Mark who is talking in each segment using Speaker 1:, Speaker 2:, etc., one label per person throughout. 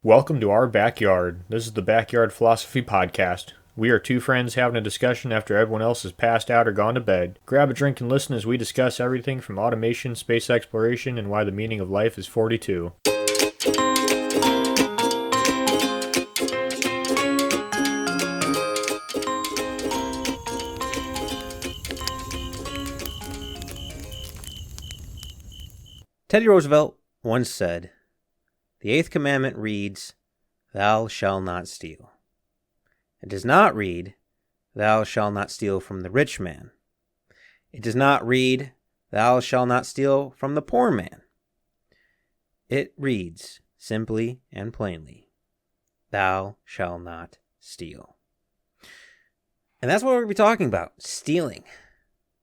Speaker 1: Welcome to our backyard. This is the Backyard Philosophy Podcast. We are two friends having a discussion after everyone else has passed out or gone to bed. Grab a drink and listen as we discuss everything from automation, space exploration, and why the meaning of life is 42.
Speaker 2: Teddy Roosevelt once said, "The eighth commandment reads, 'Thou shalt not steal.' It does not read, 'Thou shalt not steal from the rich man.' It does not read, 'Thou shalt not steal from the poor man.' It reads, simply and plainly, 'Thou shalt not steal.'" And that's what we're going to be talking about, stealing.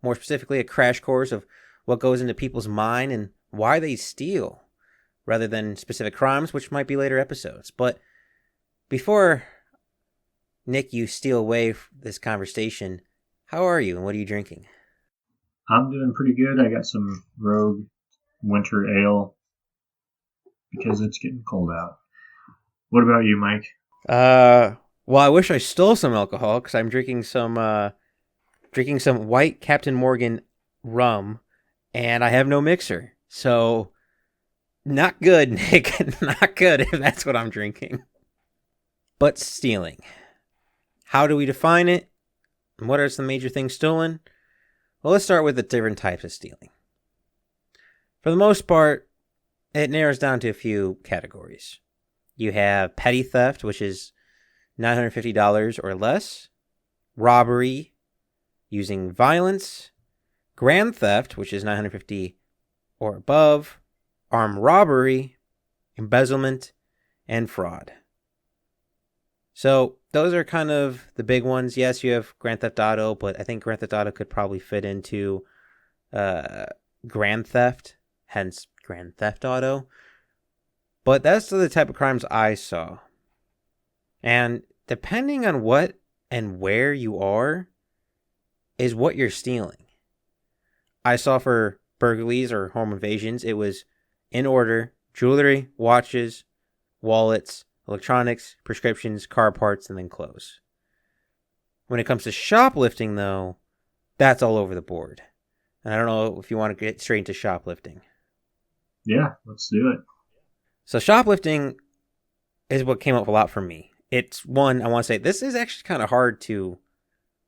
Speaker 2: More specifically, a crash course of what goes into people's mind and why they steal, rather than specific crimes, which might be later episodes. But before, Nick, you steal away this conversation, how are you and what are you drinking?
Speaker 3: I'm doing pretty good. I got some Rogue Winter Ale because it's getting cold out. What about you, Mike?
Speaker 2: Well, I wish I stole some alcohol because I'm drinking some white Captain Morgan rum, and I have no mixer. So, not good, Nick. Not good if that's what I'm drinking. But stealing. How do we define it? And what are some major things stolen? Well, let's start with the different types of stealing. For the most part, it narrows down to a few categories. You have petty theft, which is $950 or less. Robbery, using violence. Grand theft, which is $950 or above. Armed robbery, embezzlement, and fraud. So those are kind of the big ones. Yes, you have Grand Theft Auto, but I think Grand Theft Auto could probably fit into grand theft, hence Grand Theft Auto. But that's the type of crimes I saw. And depending on what and where you are, is what you're stealing. I saw for burglaries or home invasions, it was in order: jewelry, watches, wallets, electronics, prescriptions, car parts, and then clothes. When it comes to shoplifting, though, that's all over the board. And I don't know if you want to get straight into shoplifting.
Speaker 3: Yeah, let's do it.
Speaker 2: So shoplifting is what came up a lot for me. It's one, I want to say, this is actually kind of hard to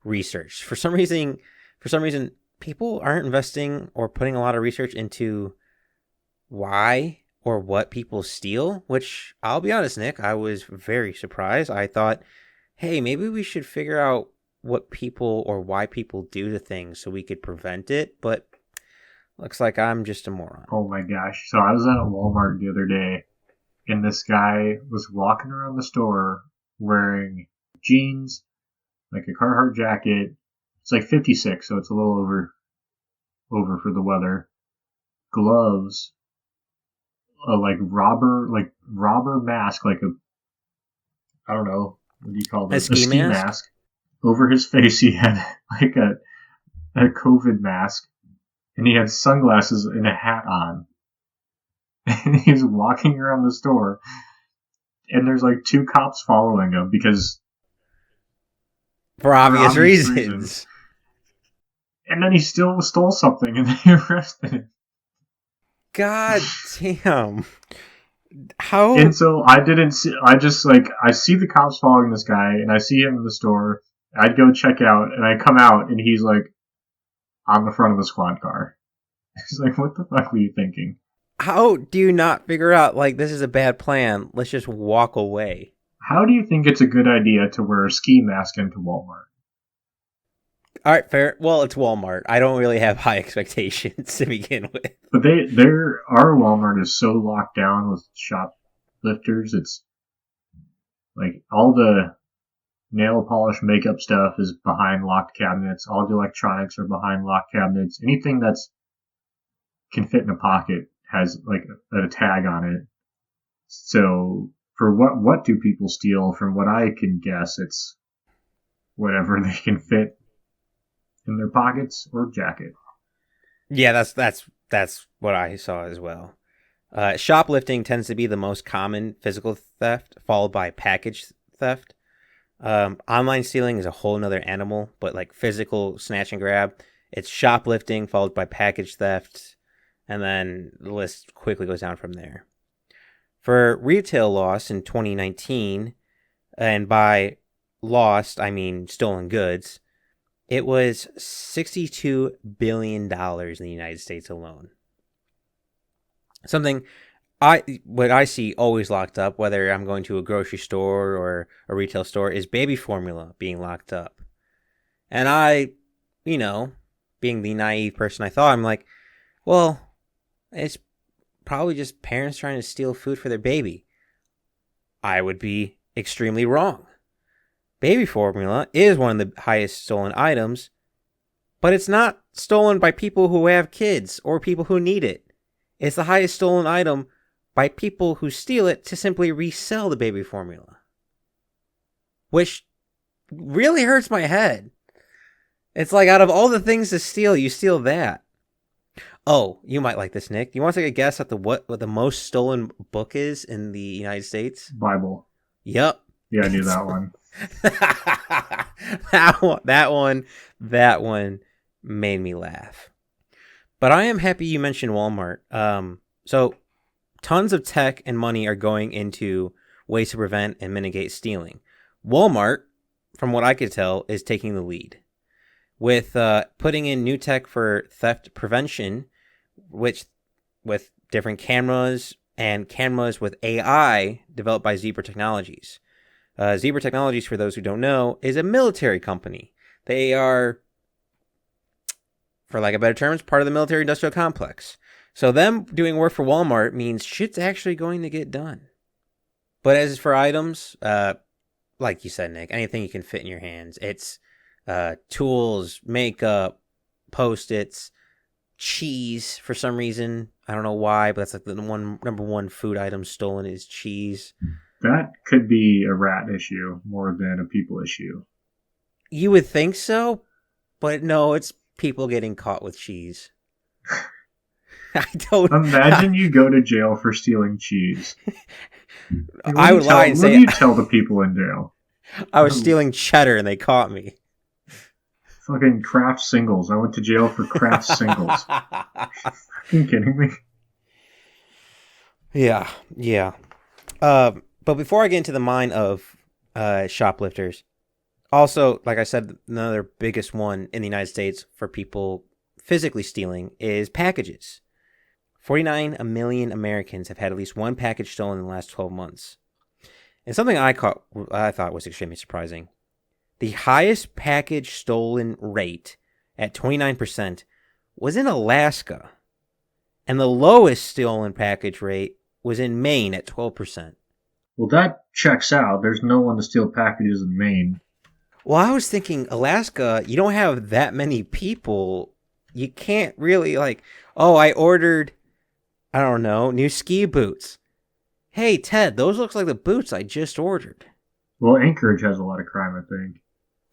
Speaker 2: research. For some reason, people aren't investing or putting a lot of research into why or what people steal, which I'll be honest, Nick, I was very surprised. I thought, hey, maybe we should figure out what people or why people do the things so we could prevent it, but looks like I'm just a moron.
Speaker 3: Oh my gosh. So I was at Walmart the other day, and this guy was walking around the store wearing jeans, like a Carhartt jacket. It's like 56, so it's a little over for the weather. Gloves, a robber mask, like a, I don't know, what do you call this?
Speaker 2: A ski mask?
Speaker 3: Over his face, he had like a COVID mask, and he had sunglasses and a hat on. And he's walking around the store, and there's like two cops following him because
Speaker 2: For obvious reasons.
Speaker 3: And then he still stole something, and they arrested him.
Speaker 2: God damn. How?
Speaker 3: And so I see the cops following this guy, and I see him in the store. I'd go check out, and I come out, and he's like on the front of the squad car. He's like, what the fuck were you thinking?
Speaker 2: How do you not figure out, like, this is a bad plan? Let's just walk away.
Speaker 3: How do you think it's a good idea to wear a ski mask into Walmart?
Speaker 2: All right, fair. Well, it's Walmart. I don't really have high expectations to begin with.
Speaker 3: But our Walmart is so locked down with shoplifters. It's like all the nail polish makeup stuff is behind locked cabinets. All the electronics are behind locked cabinets. Anything that's can fit in a pocket has like a tag on it. So for what do people steal? From what I can guess, it's whatever they can fit in their pockets or jacket.
Speaker 2: Yeah, that's what I saw as well. Shoplifting tends to be the most common physical theft, followed by package theft. Online stealing is a whole nother animal, but like physical snatch and grab, it's shoplifting followed by package theft, and then the list quickly goes down from there. For retail loss in 2019, and by lost, I mean stolen goods, it was $62 billion in the United States alone. Something what I see always locked up, whether I'm going to a grocery store or a retail store, is baby formula being locked up. And I, being the naive person I thought, I'm like, well, it's probably just parents trying to steal food for their baby. I would be extremely wrong. Baby formula is one of the highest stolen items, but it's not stolen by people who have kids or people who need it. It's the highest stolen item by people who steal it to simply resell the baby formula. Which really hurts my head. It's like, out of all the things to steal, you steal that. Oh, you might like this, Nick. You want to take a guess at what the most stolen book is in the United States?
Speaker 3: Bible.
Speaker 2: Yep.
Speaker 3: Yeah, I knew that one.
Speaker 2: that one made me laugh. But I am happy you mentioned Walmart. So tons of tech and money are going into ways to prevent and mitigate stealing. Walmart, from what I could tell, is taking the lead with putting in new tech for theft prevention, which with different cameras and cameras with AI developed by Zebra Technologies. Zebra Technologies, for those who don't know, is a military company. They are, for lack of better terms, part of the military industrial complex. So them doing work for Walmart means shit's actually going to get done. But as for items, like you said, Nick, anything you can fit in your hands. It's tools, makeup, Post-its, cheese for some reason. I don't know why, but that's like the number one food item stolen is cheese.
Speaker 3: That could be a rat issue more than a people issue.
Speaker 2: You would think so, but no, it's people getting caught with cheese. I don't.
Speaker 3: Imagine you go to jail for stealing cheese.
Speaker 2: I would lie and say.
Speaker 3: What do you tell the people in jail?
Speaker 2: I was stealing cheddar and they caught me.
Speaker 3: Fucking Kraft singles. I went to jail for Kraft singles. Are you kidding me?
Speaker 2: Yeah. But before I get into the mind of shoplifters, also, like I said, another biggest one in the United States for people physically stealing is packages. 49 million Americans have had at least one package stolen in the last 12 months. And something I thought was extremely surprising. The highest package stolen rate at 29% was in Alaska. And the lowest stolen package rate was in Maine at 12%.
Speaker 3: Well, that checks out. There's no one to steal packages in Maine.
Speaker 2: Well, I was thinking Alaska, you don't have that many people. You can't really I ordered, I don't know, new ski boots. Hey, Ted, those looks like the boots I just ordered.
Speaker 3: Well, Anchorage has a lot of crime, I think.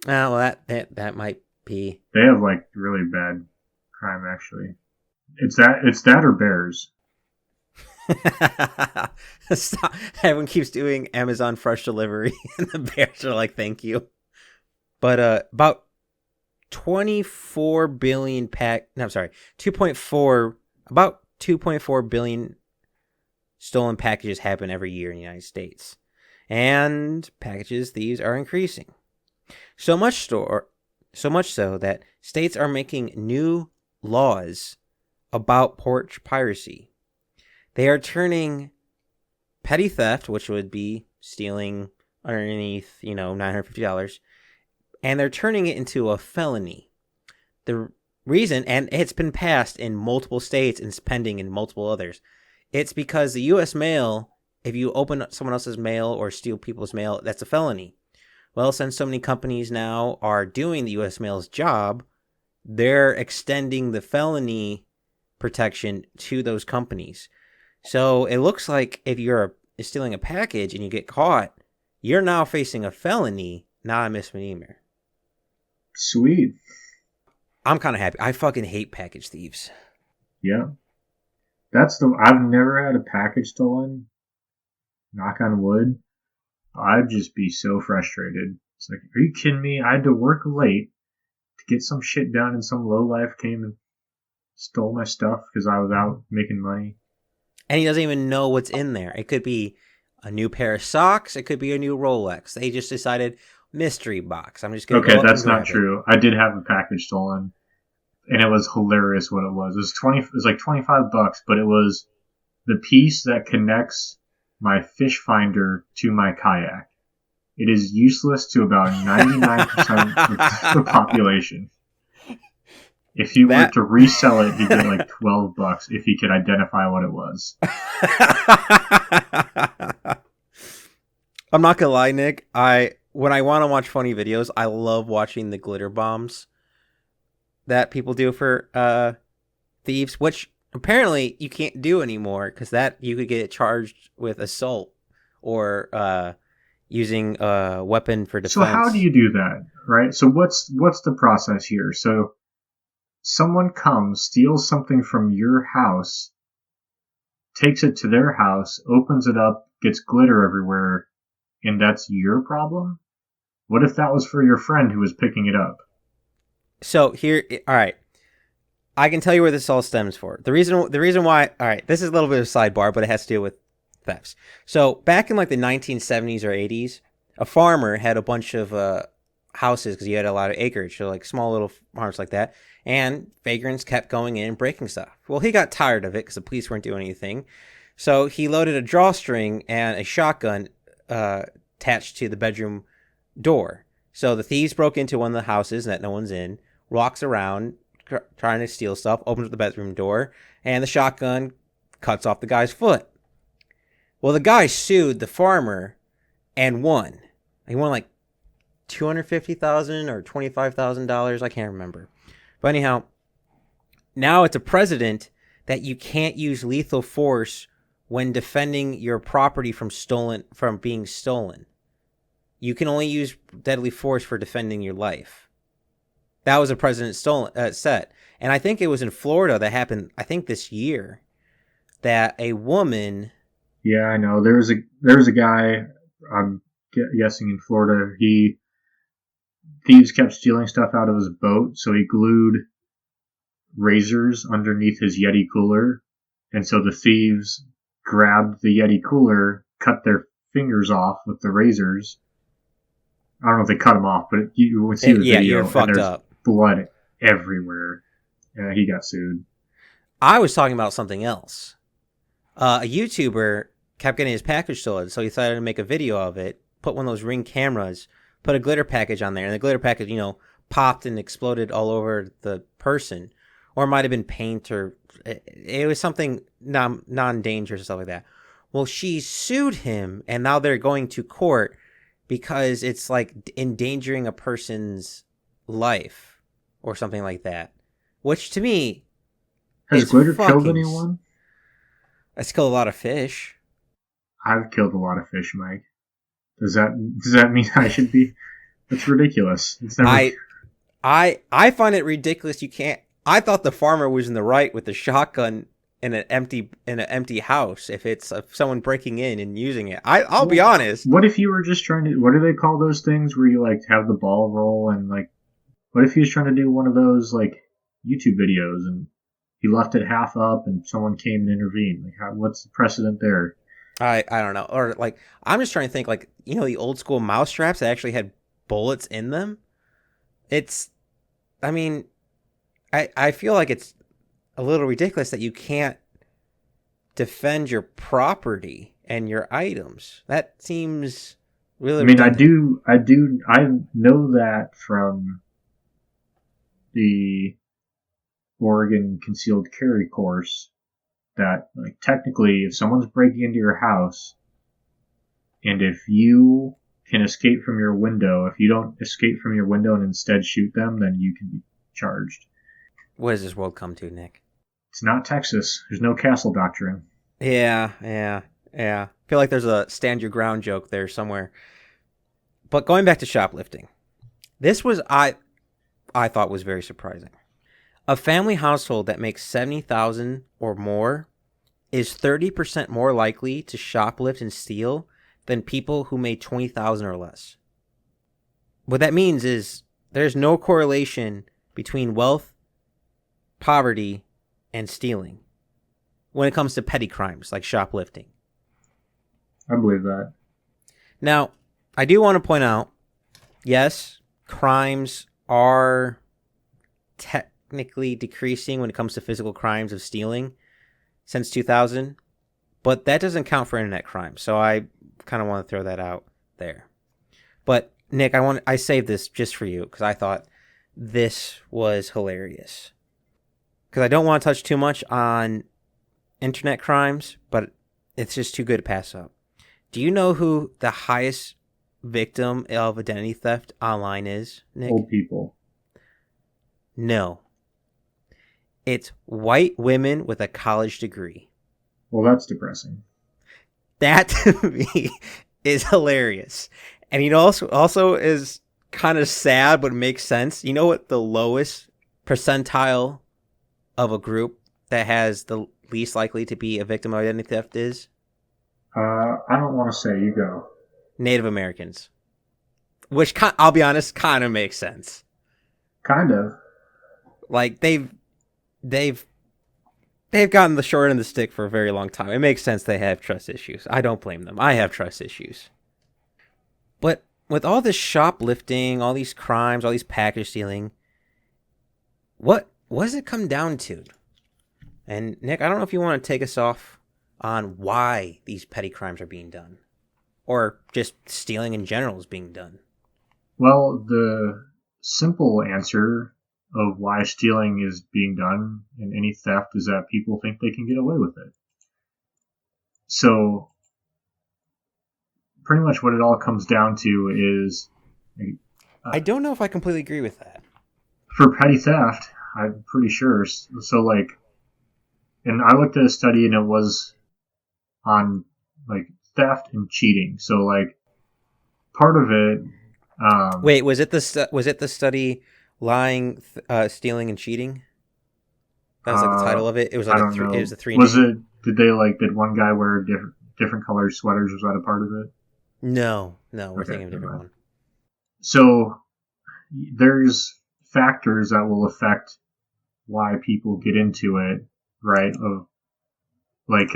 Speaker 2: Oh, well, that might be.
Speaker 3: They have really bad crime, actually. It's that or bears.
Speaker 2: Stop. Everyone keeps doing Amazon Fresh Delivery, and the bears are like, "Thank you." But about 24 billion about 2.4 billion stolen packages happen every year in the United States, and packages thieves are increasing. So much so that states are making new laws about porch piracy. They are turning petty theft, which would be stealing underneath, $950, and they're turning it into a felony. The reason, and it's been passed in multiple states and it's pending in multiple others, it's because the U.S. mail, if you open up someone else's mail or steal people's mail, that's a felony. Well, since so many companies now are doing the U.S. mail's job, they're extending the felony protection to those companies. So it looks like if you're stealing a package and you get caught, you're now facing a felony, not a misdemeanor.
Speaker 3: Sweet. I'm
Speaker 2: kind of happy. I fucking hate package thieves.
Speaker 3: Yeah. I've never had a package stolen. Knock on wood. I'd just be so frustrated. It's like, are you kidding me? I had to work late to get some shit done, and some lowlife came and stole my stuff because I was out making money.
Speaker 2: And he doesn't even know what's in there. It could be a new pair of socks. It could be a new Rolex. They just decided mystery box. I'm just going to
Speaker 3: Okay, that's not true. I did have a package stolen, and it was hilarious what it was. It was like $25, but it was the piece that connects my fish finder to my kayak. It is useless to about 99% of the population. If you were to resell it, you get like $12 if you could identify what it was.
Speaker 2: I'm not gonna lie, Nick. When I want to watch funny videos, I love watching the glitter bombs that people do for thieves, which apparently you can't do anymore because that you could get charged with assault or using a weapon for defense.
Speaker 3: So how do you do that, right? So what's the process here? So someone comes, steals something from your house, takes it to their house, opens it up, gets glitter everywhere, and that's your problem? What if that was for your friend who was picking it up?
Speaker 2: So here, all right. I can tell you where this all stems for. The reason why, all right, this is a little bit of a sidebar, but it has to do with thefts. So back in like the 1970s or 80s, a farmer had a bunch of houses because he had a lot of acreage, so like small little farms like that. And vagrants kept going in and breaking stuff. Well, he got tired of it because the police weren't doing anything. So he loaded a drawstring and a shotgun attached to the bedroom door. So the thieves broke into one of the houses that no one's in, walks around trying to steal stuff, opens up the bedroom door, and the shotgun cuts off the guy's foot. Well, the guy sued the farmer and won. He won like $250,000 or $25,000. I can't remember. But anyhow, now it's a precedent that you can't use lethal force when defending your property from being stolen. You can only use deadly force for defending your life. That was a precedent set. And I think it was in Florida that happened, I think this year, that a woman...
Speaker 3: Yeah, I know. There was a guy, I'm guessing in Florida, thieves kept stealing stuff out of his boat, so he glued razors underneath his Yeti cooler, and so the thieves grabbed the Yeti cooler, cut their fingers off with the razors. I don't know if they cut them off, but you would see the video,
Speaker 2: you're fucked
Speaker 3: and there's
Speaker 2: up.
Speaker 3: blood everywhere. Yeah, he got sued.
Speaker 2: I was talking about something else. A YouTuber kept getting his package stolen, so he decided to make a video of it, put one of those Ring cameras, put a glitter package on there, and the glitter package, popped and exploded all over the person. Or it might have been paint, or it was something non-dangerous or stuff like that. Well, she sued him, and now they're going to court because it's like endangering a person's life or something like that. Which to me,
Speaker 3: has glitter killed anyone?
Speaker 2: It's killed a lot of fish.
Speaker 3: I've killed a lot of fish, Mike. Does that mean I should be? That's ridiculous. It's never...
Speaker 2: I find it ridiculous. You can't. I thought the farmer was in the right with the shotgun in an empty house. If it's someone breaking in and using it, I'll be honest.
Speaker 3: What if you were just trying to? What do they call those things where you like have the ball roll and like? What if he was trying to do one of those like YouTube videos and he left it half up and someone came and intervened? Like, what's the precedent there?
Speaker 2: I don't know. Or like, I'm just trying to think like, the old school mouse traps that actually had bullets in them. I feel like it's a little ridiculous that you can't defend your property and your items. That seems really redundant.
Speaker 3: I know that from the Oregon concealed carry course that like technically if someone's breaking into your house and if you can escape from your window, if you don't escape from your window and instead shoot them, then you can be charged.
Speaker 2: What does this world come to, Nick?
Speaker 3: It's not Texas. There's no castle doctrine.
Speaker 2: Yeah. I feel like there's a stand your ground joke there somewhere. But going back to shoplifting, this was I thought was very surprising. A family household that makes $70,000 or more is 30% more likely to shoplift and steal than people who made $20,000 or less. What that means is there's no correlation between wealth, poverty, and stealing when it comes to petty crimes like shoplifting.
Speaker 3: I believe that.
Speaker 2: Now, I do want to point out, yes, crimes are technically decreasing when it comes to physical crimes of stealing since 2000, but that doesn't count for internet crimes. So I kind of want to throw that out there. But Nick, I saved this just for you because I thought this was hilarious. Because I don't want to touch too much on internet crimes, but it's just too good to pass up. Do you know who the highest victim of identity theft online is, Nick?
Speaker 3: Old people.
Speaker 2: No. It's white women with a college degree.
Speaker 3: Well, that's depressing.
Speaker 2: That to me is hilarious. And you know, also is kind of sad, but makes sense. You know what the lowest percentile of a group that has the least likely to be a victim of identity theft is?
Speaker 3: I don't want to say. You go.
Speaker 2: Native Americans. Which, I'll be honest, kind of makes sense.
Speaker 3: Kind of.
Speaker 2: Like, they've gotten the short end of the stick for a very long time. It makes sense they have trust issues. I don't blame them. I have trust issues. But with all this shoplifting, all these crimes, all these package stealing, what does it come down to? And Nick, I don't know if you want to take us off on why these petty crimes are being done. Or just stealing in general is being done.
Speaker 3: Well, the simple answer of why stealing is being done in any theft is that people think they can get away with it. So, pretty much what it all comes down to is...
Speaker 2: I don't know if I completely agree with that.
Speaker 3: For petty theft, I'm pretty sure. So, like... And I looked at a study and it was on, like, theft and cheating. So, like, part of it...
Speaker 2: Wait, was it the study lying, stealing, and cheating? That was like the title of it. It was like it was a three.
Speaker 3: Did one guy wear different colored sweaters? Was that a part of it?
Speaker 2: No, we're thinking of a different one.
Speaker 3: So there's factors that will affect why people get into it, right? Of like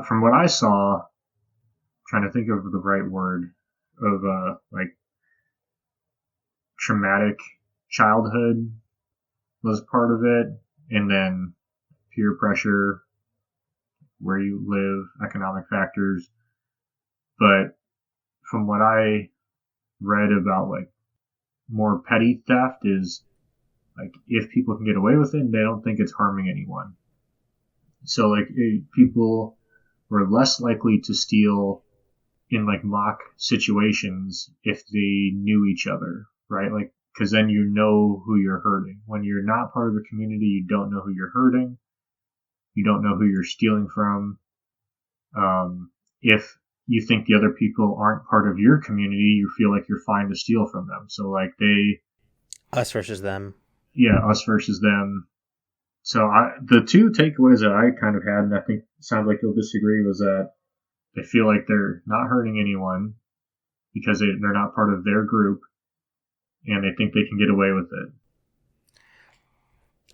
Speaker 3: from what I saw, trying to think of the right word, of like traumatic childhood was part of it, and then peer pressure, where you live, economic factors. But from what I read about like more petty theft is like if people can get away with it, they don't think it's harming anyone. So like people were less likely to steal in like mock situations if they knew each other, right? Like, because then you know who you're hurting. When you're not part of a community, you don't know who you're hurting. You don't know who you're stealing from. If you think the other people aren't part of your community, you feel like you're fine to steal from them. So like
Speaker 2: us versus them.
Speaker 3: Yeah, us versus them. So the two takeaways that I kind of had, and I think it sounds like you'll disagree, was that they feel like they're not hurting anyone because they're not part of their group, and they think they can get away with it.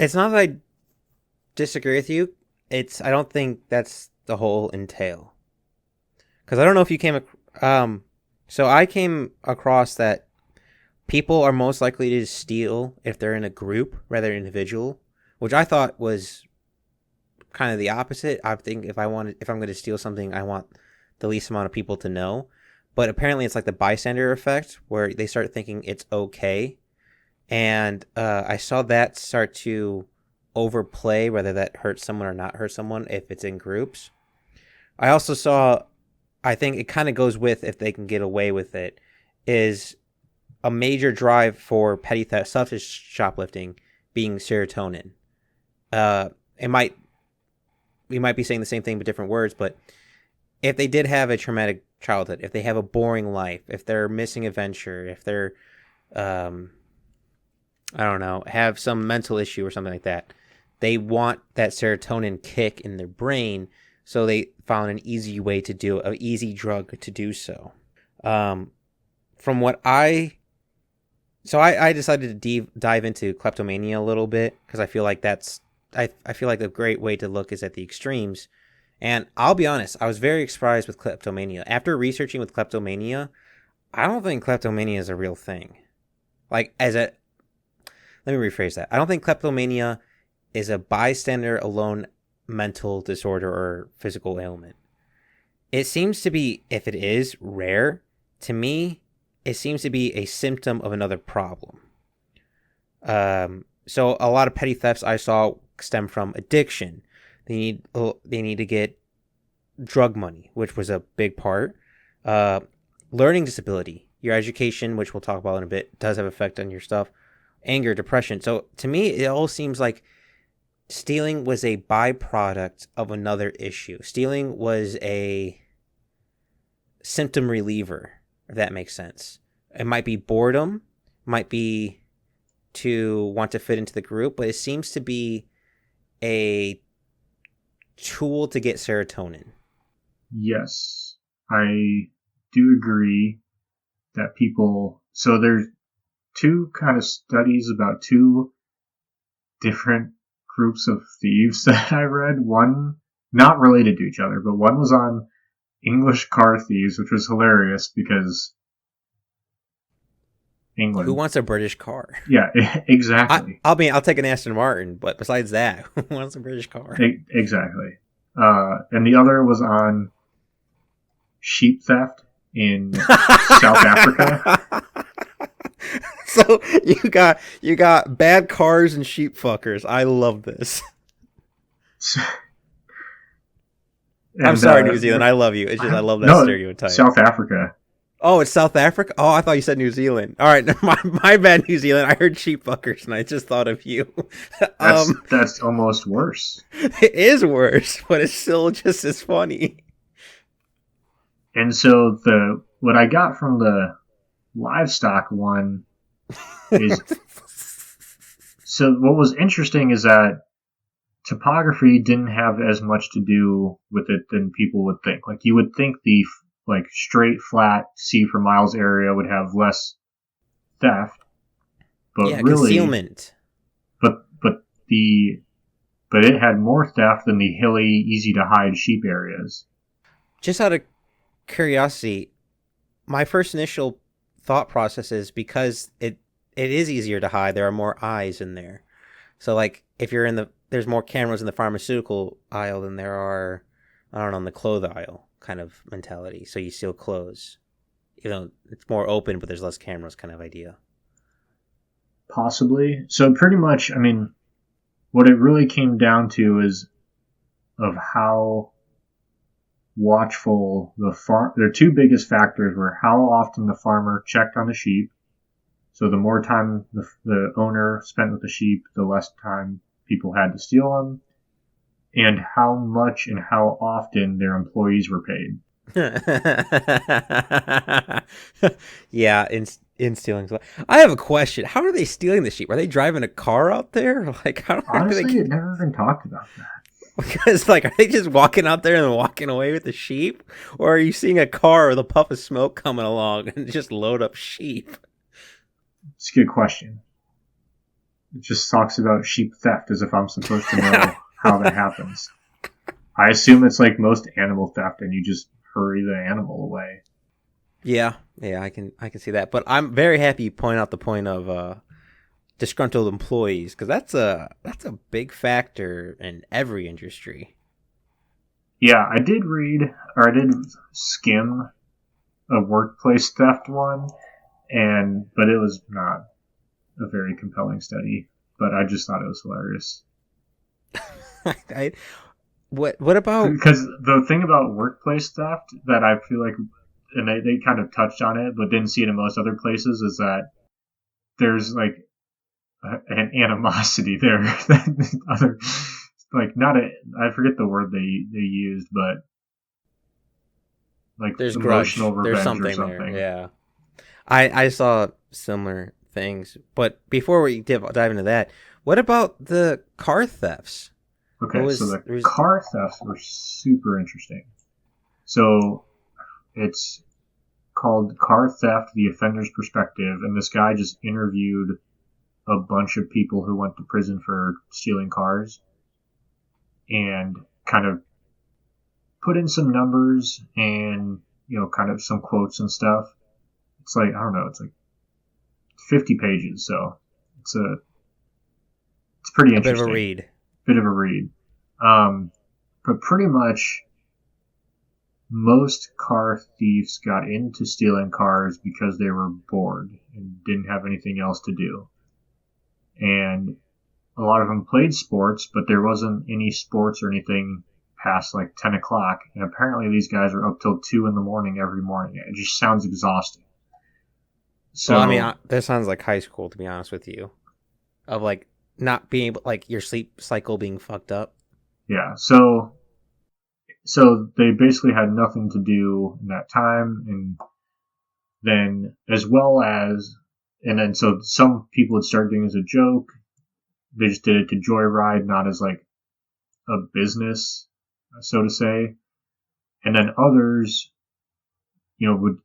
Speaker 2: It's not that I disagree with you. I don't think that's the whole entail. Because I don't know if you came... so I came across that people are most likely to steal if they're in a group rather than individual, which I thought was kind of the opposite. I think if I'm going to steal something, I want the least amount of people to know. But apparently it's like the bystander effect where they start thinking it's okay. And I saw that start to overplay whether that hurts someone or not hurt someone if it's in groups. I also saw, I think it kind of goes with if they can get away with it, is a major drive for petty theft, selfish shoplifting, being serotonin. We might be saying the same thing but different words, but if they did have a traumatic childhood, if they have a boring life, if they're missing adventure, if they're, I don't know, have some mental issue or something like that, They want that serotonin kick in their brain, so they found an easy way to do an easy drug to do so. From what I decided to dive into kleptomania a little bit because I feel like I feel like a great way to look is at the extremes. And I'll be honest, I was very surprised with kleptomania. After researching with kleptomania, I don't think kleptomania is a real thing. Let me rephrase that. I don't think kleptomania is a bystander alone mental disorder or physical ailment. It seems to be, if it is rare, to me, it seems to be a symptom of another problem. So a lot of petty thefts I saw stem from addiction. They need to get drug money, which was a big part. Learning disability, your education, which we'll talk about in a bit, does have an effect on your stuff. Anger, depression. So to me, it all seems like stealing was a byproduct of another issue. Stealing was a symptom reliever, if that makes sense. It might be boredom, might be to want to fit into the group, but it seems to be a tool to get serotonin.
Speaker 3: Yes, I do agree that people... So there's two kind of studies about two different groups of thieves that I read. One, not related to each other, but one was on English car thieves, which was hilarious because England.
Speaker 2: Who wants a British car?
Speaker 3: Yeah, exactly.
Speaker 2: I'll take an Aston Martin, but besides that, who wants a British car?
Speaker 3: Exactly. And the other was on sheep theft in South Africa.
Speaker 2: So you got bad cars and sheep fuckers. I love this. I'm sorry, New Zealand. I love you. It's just I love that stereotype.
Speaker 3: South Africa.
Speaker 2: Oh, it's South Africa? Oh, I thought you said New Zealand. All right, my bad, New Zealand. I heard sheep fuckers, and I just thought of you.
Speaker 3: That's almost worse.
Speaker 2: It is worse, but it's still just as funny.
Speaker 3: And so what I got from the livestock one is... So what was interesting is that topography didn't have as much to do with it than people would think. Like, you would think the straight, flat, see for miles area would have less theft, but
Speaker 2: yeah,
Speaker 3: really,
Speaker 2: concealment.
Speaker 3: But it had more theft than the hilly, easy to hide sheep areas.
Speaker 2: Just out of curiosity, my first initial thought process is because it is easier to hide. There are more eyes in there. So, like, if you're there's more cameras in the pharmaceutical aisle than there are, I don't know, in the clothes aisle kind of mentality. So you steal clothes. It's more open, but there's less cameras kind of idea.
Speaker 3: Possibly. So pretty much, I mean, what it really came down to is of how watchful their two biggest factors were how often the farmer checked on the sheep. So the more time the owner spent with the sheep, the less time people had to steal them, and how much and how often their employees were paid.
Speaker 2: Yeah, in stealing. I have a question. How are they stealing the sheep? Are they driving a car out there? Like, how
Speaker 3: honestly, it never even talked about that.
Speaker 2: Because, like, are they just walking out there and walking away with the sheep? Or are you seeing a car with a puff of smoke coming along and just load up sheep?
Speaker 3: It's a good question. It just talks about sheep theft as if I'm supposed to know how that happens. I assume it's like most animal theft and you just hurry the animal away.
Speaker 2: Yeah, I can see that. But I'm very happy you point out the point of disgruntled employees, because that's a big factor in every industry.
Speaker 3: Yeah, I did skim a workplace theft one, but it was not a very compelling study. But I just thought it was hilarious.
Speaker 2: What about...
Speaker 3: Because the thing about workplace theft that I feel like, and they kind of touched on it, but didn't see it in most other places, is that there's like an animosity there. Other, like, I forget the word they used, but like
Speaker 2: there's
Speaker 3: emotional
Speaker 2: grudge.
Speaker 3: revenge
Speaker 2: There's something
Speaker 3: or something.
Speaker 2: there. Yeah, I saw a similar things. But before we dive into that, what about the car thefts?
Speaker 3: Okay, so the car thefts were super interesting. So it's called Car Theft, the Offender's Perspective, and this guy just interviewed a bunch of people who went to prison for stealing cars and kind of put in some numbers and, kind of some quotes and stuff. It's like, I don't know, it's like 50 pages, so it's pretty interesting. Bit of a read. But pretty much most car thieves got into stealing cars because they were bored and didn't have anything else to do. And a lot of them played sports, but there wasn't any sports or anything past like 10 o'clock. And apparently these guys were up till 2 in the morning every morning. It just sounds exhausting. So,
Speaker 2: well, I mean, that sounds like high school, to be honest with you. Of like not being able, like your sleep cycle being fucked up.
Speaker 3: Yeah. So they basically had nothing to do in that time. And then so some people would start doing it as a joke. They just did it to joyride, not as like a business, so to say. And then others, would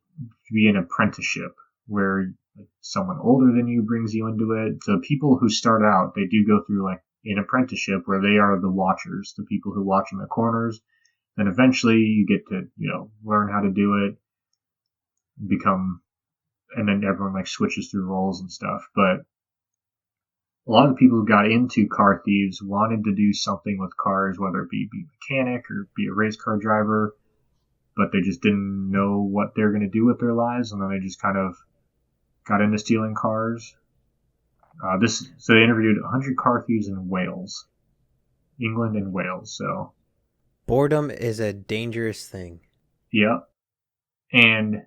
Speaker 3: be an apprenticeship where someone older than you brings you into it. So people who start out, they do go through like an apprenticeship where they are the watchers, the people who watch in the corners. Then eventually you get to, learn how to do it, and then everyone like switches through roles and stuff. But a lot of the people who got into car thieves wanted to do something with cars, whether it be a mechanic or be a race car driver, but they just didn't know what they were going to do with their lives, and then they just kind of got into stealing cars. So they interviewed 100 car thieves in Wales, England and Wales. So
Speaker 2: boredom is a dangerous thing.
Speaker 3: Yep. And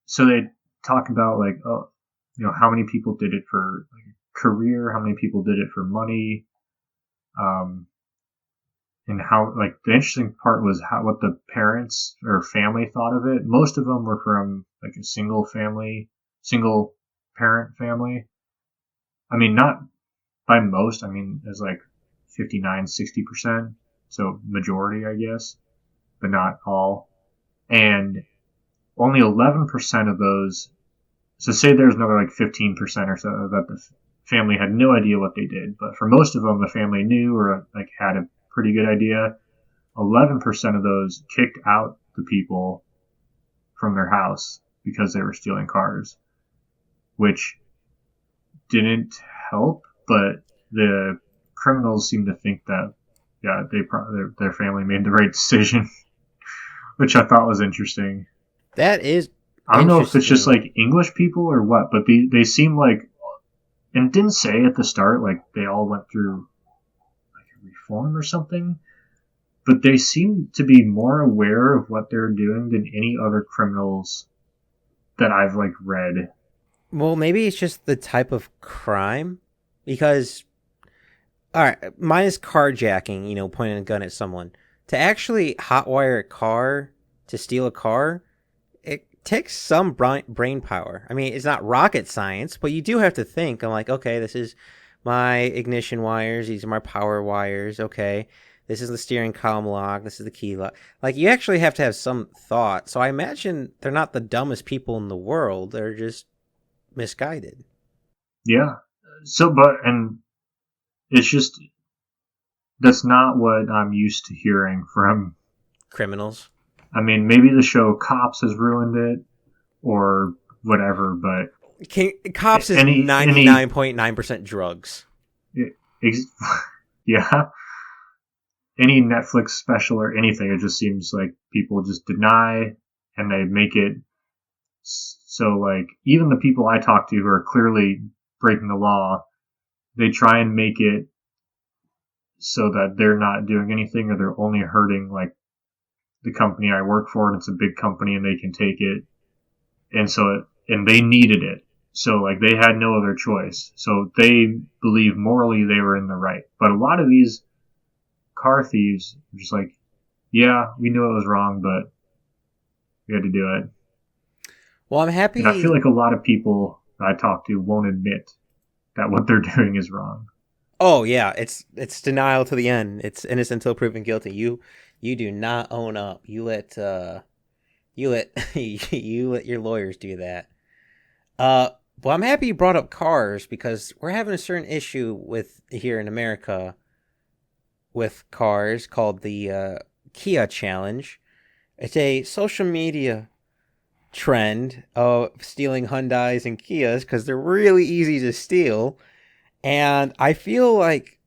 Speaker 3: so they talk about like, how many people did it for like a career, how many people did it for money, and how, like, the interesting part was what the parents or family thought of it. Most of them were from like a single parent family. I mean, not by most, I mean, it's like 59, 60%. So majority, I guess, but not all. And only 11% of those, so say there's another like 15% or so that the family had no idea what they did. But for most of them, the family knew or like had a pretty good idea. 11% of those kicked out the people from their house because they were stealing cars, which didn't help, but the criminals seem to think that, yeah, their family made the right decision, which I thought was interesting.
Speaker 2: That is,
Speaker 3: I don't know if it's just like English people or what, but they seem like, and didn't say at the start like they all went through like a reform or something, but they seem to be more aware of what they're doing than any other criminals that I've like read.
Speaker 2: Well, maybe it's just the type of crime, because, all right, mine is carjacking, pointing a gun at someone. To actually hotwire a car to steal a car, it takes some brain power. I mean, it's not rocket science, but you do have to think. I'm like, okay, this is my ignition wires. These are my power wires. Okay, this is the steering column lock. This is the key lock. Like, you actually have to have some thought. So I imagine they're not the dumbest people in the world. They're just misguided.
Speaker 3: Yeah. And it's just, that's not what I'm used to hearing from
Speaker 2: criminals.
Speaker 3: I mean, maybe the show Cops has ruined it or whatever, but
Speaker 2: Cops is 99.9% drugs.
Speaker 3: Yeah. Any Netflix special or anything, it just seems like people just deny and they make it so, like, even the people I talk to who are clearly breaking the law, they try and make it so that they're not doing anything or they're only hurting, like, the company I work for, and it's a big company and they can take it. And they needed it. So, like, they had no other choice. So they believe morally they were in the right. But a lot of these car thieves are just like, yeah, we knew it was wrong, but we had to do it.
Speaker 2: Well, I'm happy.
Speaker 3: And I feel like a lot of people that I talk to won't admit that what they're doing is wrong.
Speaker 2: Oh yeah, it's denial to the end. It's innocent until proven guilty. You do not own up. You let you let your lawyers do that. Well, I'm happy you brought up cars because we're having a certain issue with here in America with cars called the Kia Challenge. It's a social media trend of stealing Hyundais and Kias because they're really easy to steal. And I feel like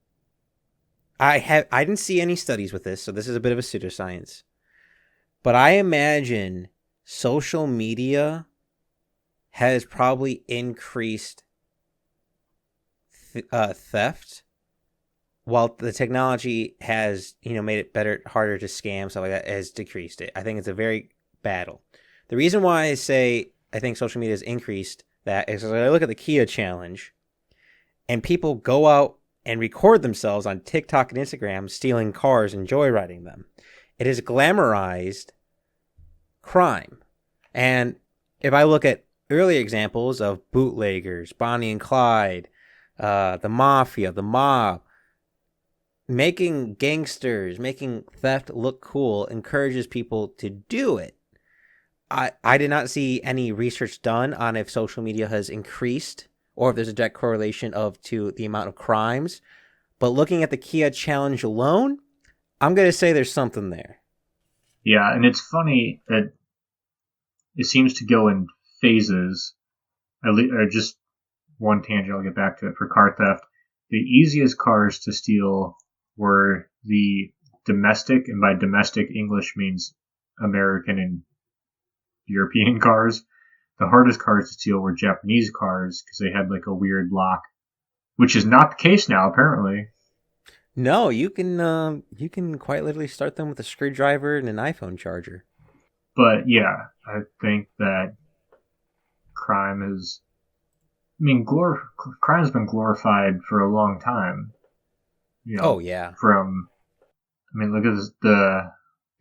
Speaker 2: I didn't see any studies with this, so this is a bit of a pseudoscience. But I imagine social media has probably increased theft, while the technology has made it better, harder to scam, stuff like that, has decreased it. I think it's a very battle. The reason why I say I think social media has increased that is because I look at the Kia Challenge, and people go out and record themselves on TikTok and Instagram stealing cars and joyriding them. It has glamorized crime. And if I look at earlier examples of bootleggers, Bonnie and Clyde, the mafia, the mob, making gangsters, making theft look cool encourages people to do it. I did not see any research done on if social media has increased or if there's a direct correlation to the amount of crimes. But looking at the Kia Challenge alone, I'm going to say there's something there.
Speaker 3: Yeah, and it's funny that it seems to go in phases. Or just one tangent, I'll get back to it. For car theft, the easiest cars to steal were the domestic, and by domestic, English means American and European cars. The hardest cars to steal were Japanese cars because they had like a weird lock, which is not the case now, apparently.
Speaker 2: No, you can quite literally start them with a screwdriver and an iPhone charger.
Speaker 3: But yeah, I think that crime is. I mean, crime's been glorified for a long time.
Speaker 2: Oh yeah.
Speaker 3: Look at this, the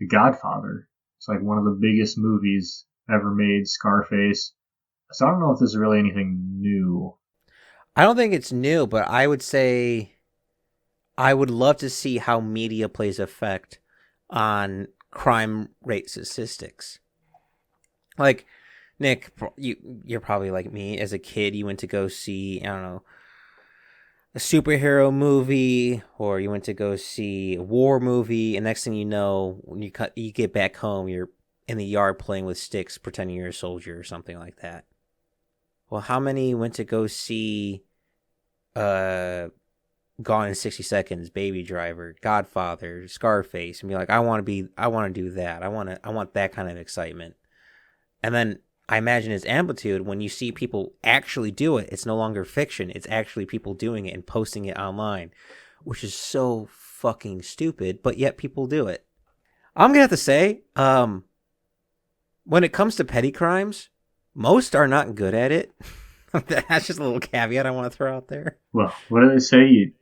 Speaker 3: Godfather. It's like one of the biggest movies ever made. Scarface. So I don't know if this is really anything new.
Speaker 2: I don't think it's new, but I would say I would love to see how media plays effect on crime rate statistics. Like, Nick, you're probably like me. As a kid, you went to go see, I don't know, a superhero movie, or you went to go see a war movie, and next thing you know, when you get back home, you're in the yard playing with sticks, pretending you're a soldier or something like that. Well, how many went to go see Gone in 60 Seconds, Baby Driver, Godfather, Scarface, and be like, I want to do that. I want that kind of excitement. And then I imagine its amplitude when you see people actually do it. It's no longer fiction. It's actually people doing it and posting it online, which is so fucking stupid, but yet people do it. I'm going to have to say, when it comes to petty crimes, most are not good at it. That's just a little caveat I want to throw out there.
Speaker 3: Well, what do they say?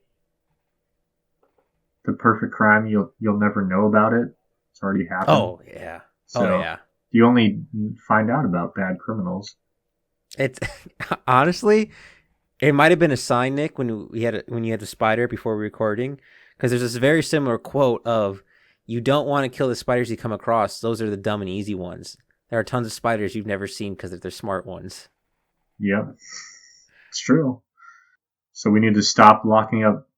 Speaker 3: The perfect crime, you'll never know about it. It's already happened.
Speaker 2: Oh yeah.
Speaker 3: You only find out about bad criminals.
Speaker 2: It's honestly, it might have been a sign, Nick, when you had the spider before recording, because there's this very similar quote of, "You don't want to kill the spiders you come across; those are the dumb and easy ones. There are tons of spiders you've never seen because they're smart ones."
Speaker 3: Yeah, it's true. So we need to stop locking up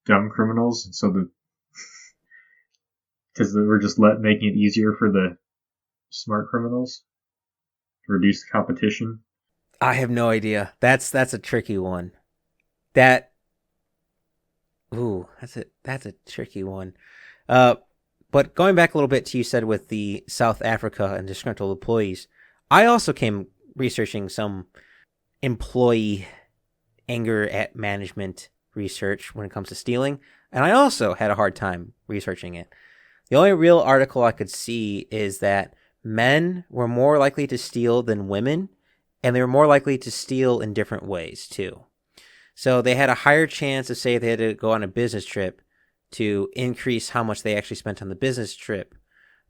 Speaker 3: dumb criminals, because we're just making it easier for the smart criminals to reduce the competition.
Speaker 2: I have no idea. That's a tricky one. That's a tricky one. But going back a little bit to you said with the South Africa and disgruntled employees, I also came researching some employee anger at management research when it comes to stealing, and I also had a hard time researching it. The only real article I could see is that men were more likely to steal than women, and they were more likely to steal in different ways too. So they had a higher chance of, say, they had to go on a business trip, to increase how much they actually spent on the business trip,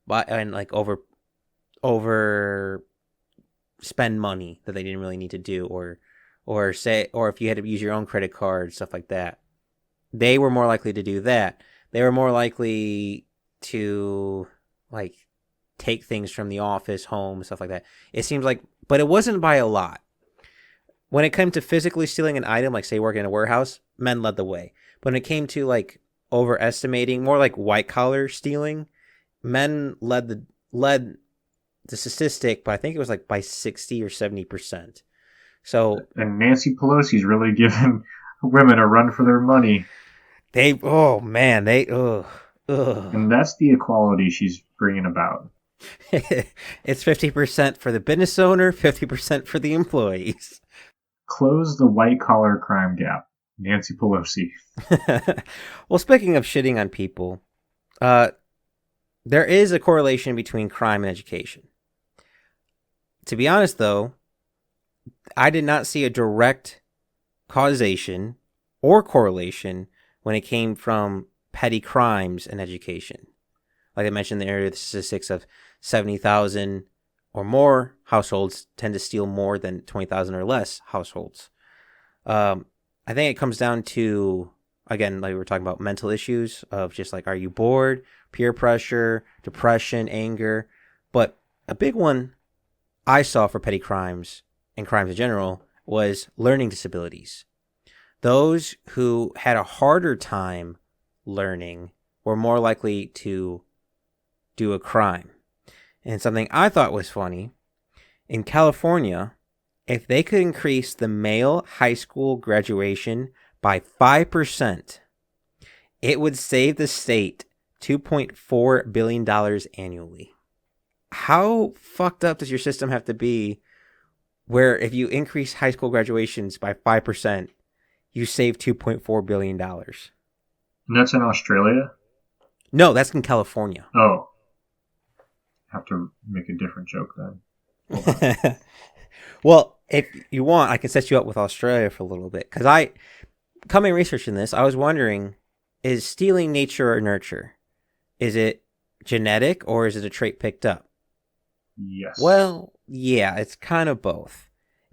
Speaker 2: and like over spend money that they didn't really need to do, or if you had to use your own credit card, stuff like that. They were more likely to do that. They were more likely to like take things from the office, home, stuff like that. It seems like, but it wasn't by a lot. When it came to physically stealing an item, like say working in a warehouse, men led the way. But when it came to like overestimating, more like white collar stealing, men led the statistic, but I think it was like by 60 or 70%. So,
Speaker 3: and Nancy Pelosi's really giving women a run for their money.
Speaker 2: And
Speaker 3: that's the equality she's bringing about.
Speaker 2: It's 50% for the business owner, 50% for the employees.
Speaker 3: Close the white-collar crime gap. Nancy Pelosi.
Speaker 2: Well, speaking of shitting on people, there is a correlation between crime and education. To be honest, though, I did not see a direct causation or correlation when it came from petty crimes and education. Like I mentioned in the area, the statistics of 70,000 or more households tend to steal more than 20,000 or less households. I think it comes down to, again, like we were talking about, mental issues of just like, are you bored, peer pressure, depression, anger. But a big one I saw for petty crimes and crimes in general was learning disabilities. Those who had a harder time learning were more likely to do a crime. And something I thought was funny, in California, if they could increase the male high school graduation by 5%, it would save the state $2.4 billion annually. How fucked up does your system have to be where if you increase high school graduations by 5%, you save $2.4 billion? And
Speaker 3: that's in Australia?
Speaker 2: No, that's in California.
Speaker 3: Oh. Have to make a different joke then.
Speaker 2: Well, if you want, I can set you up with Australia for a little bit. Because coming researching this, I was wondering, is stealing nature or nurture? Is it genetic or is it a trait picked up?
Speaker 3: Yes.
Speaker 2: Well, yeah, it's kind of both.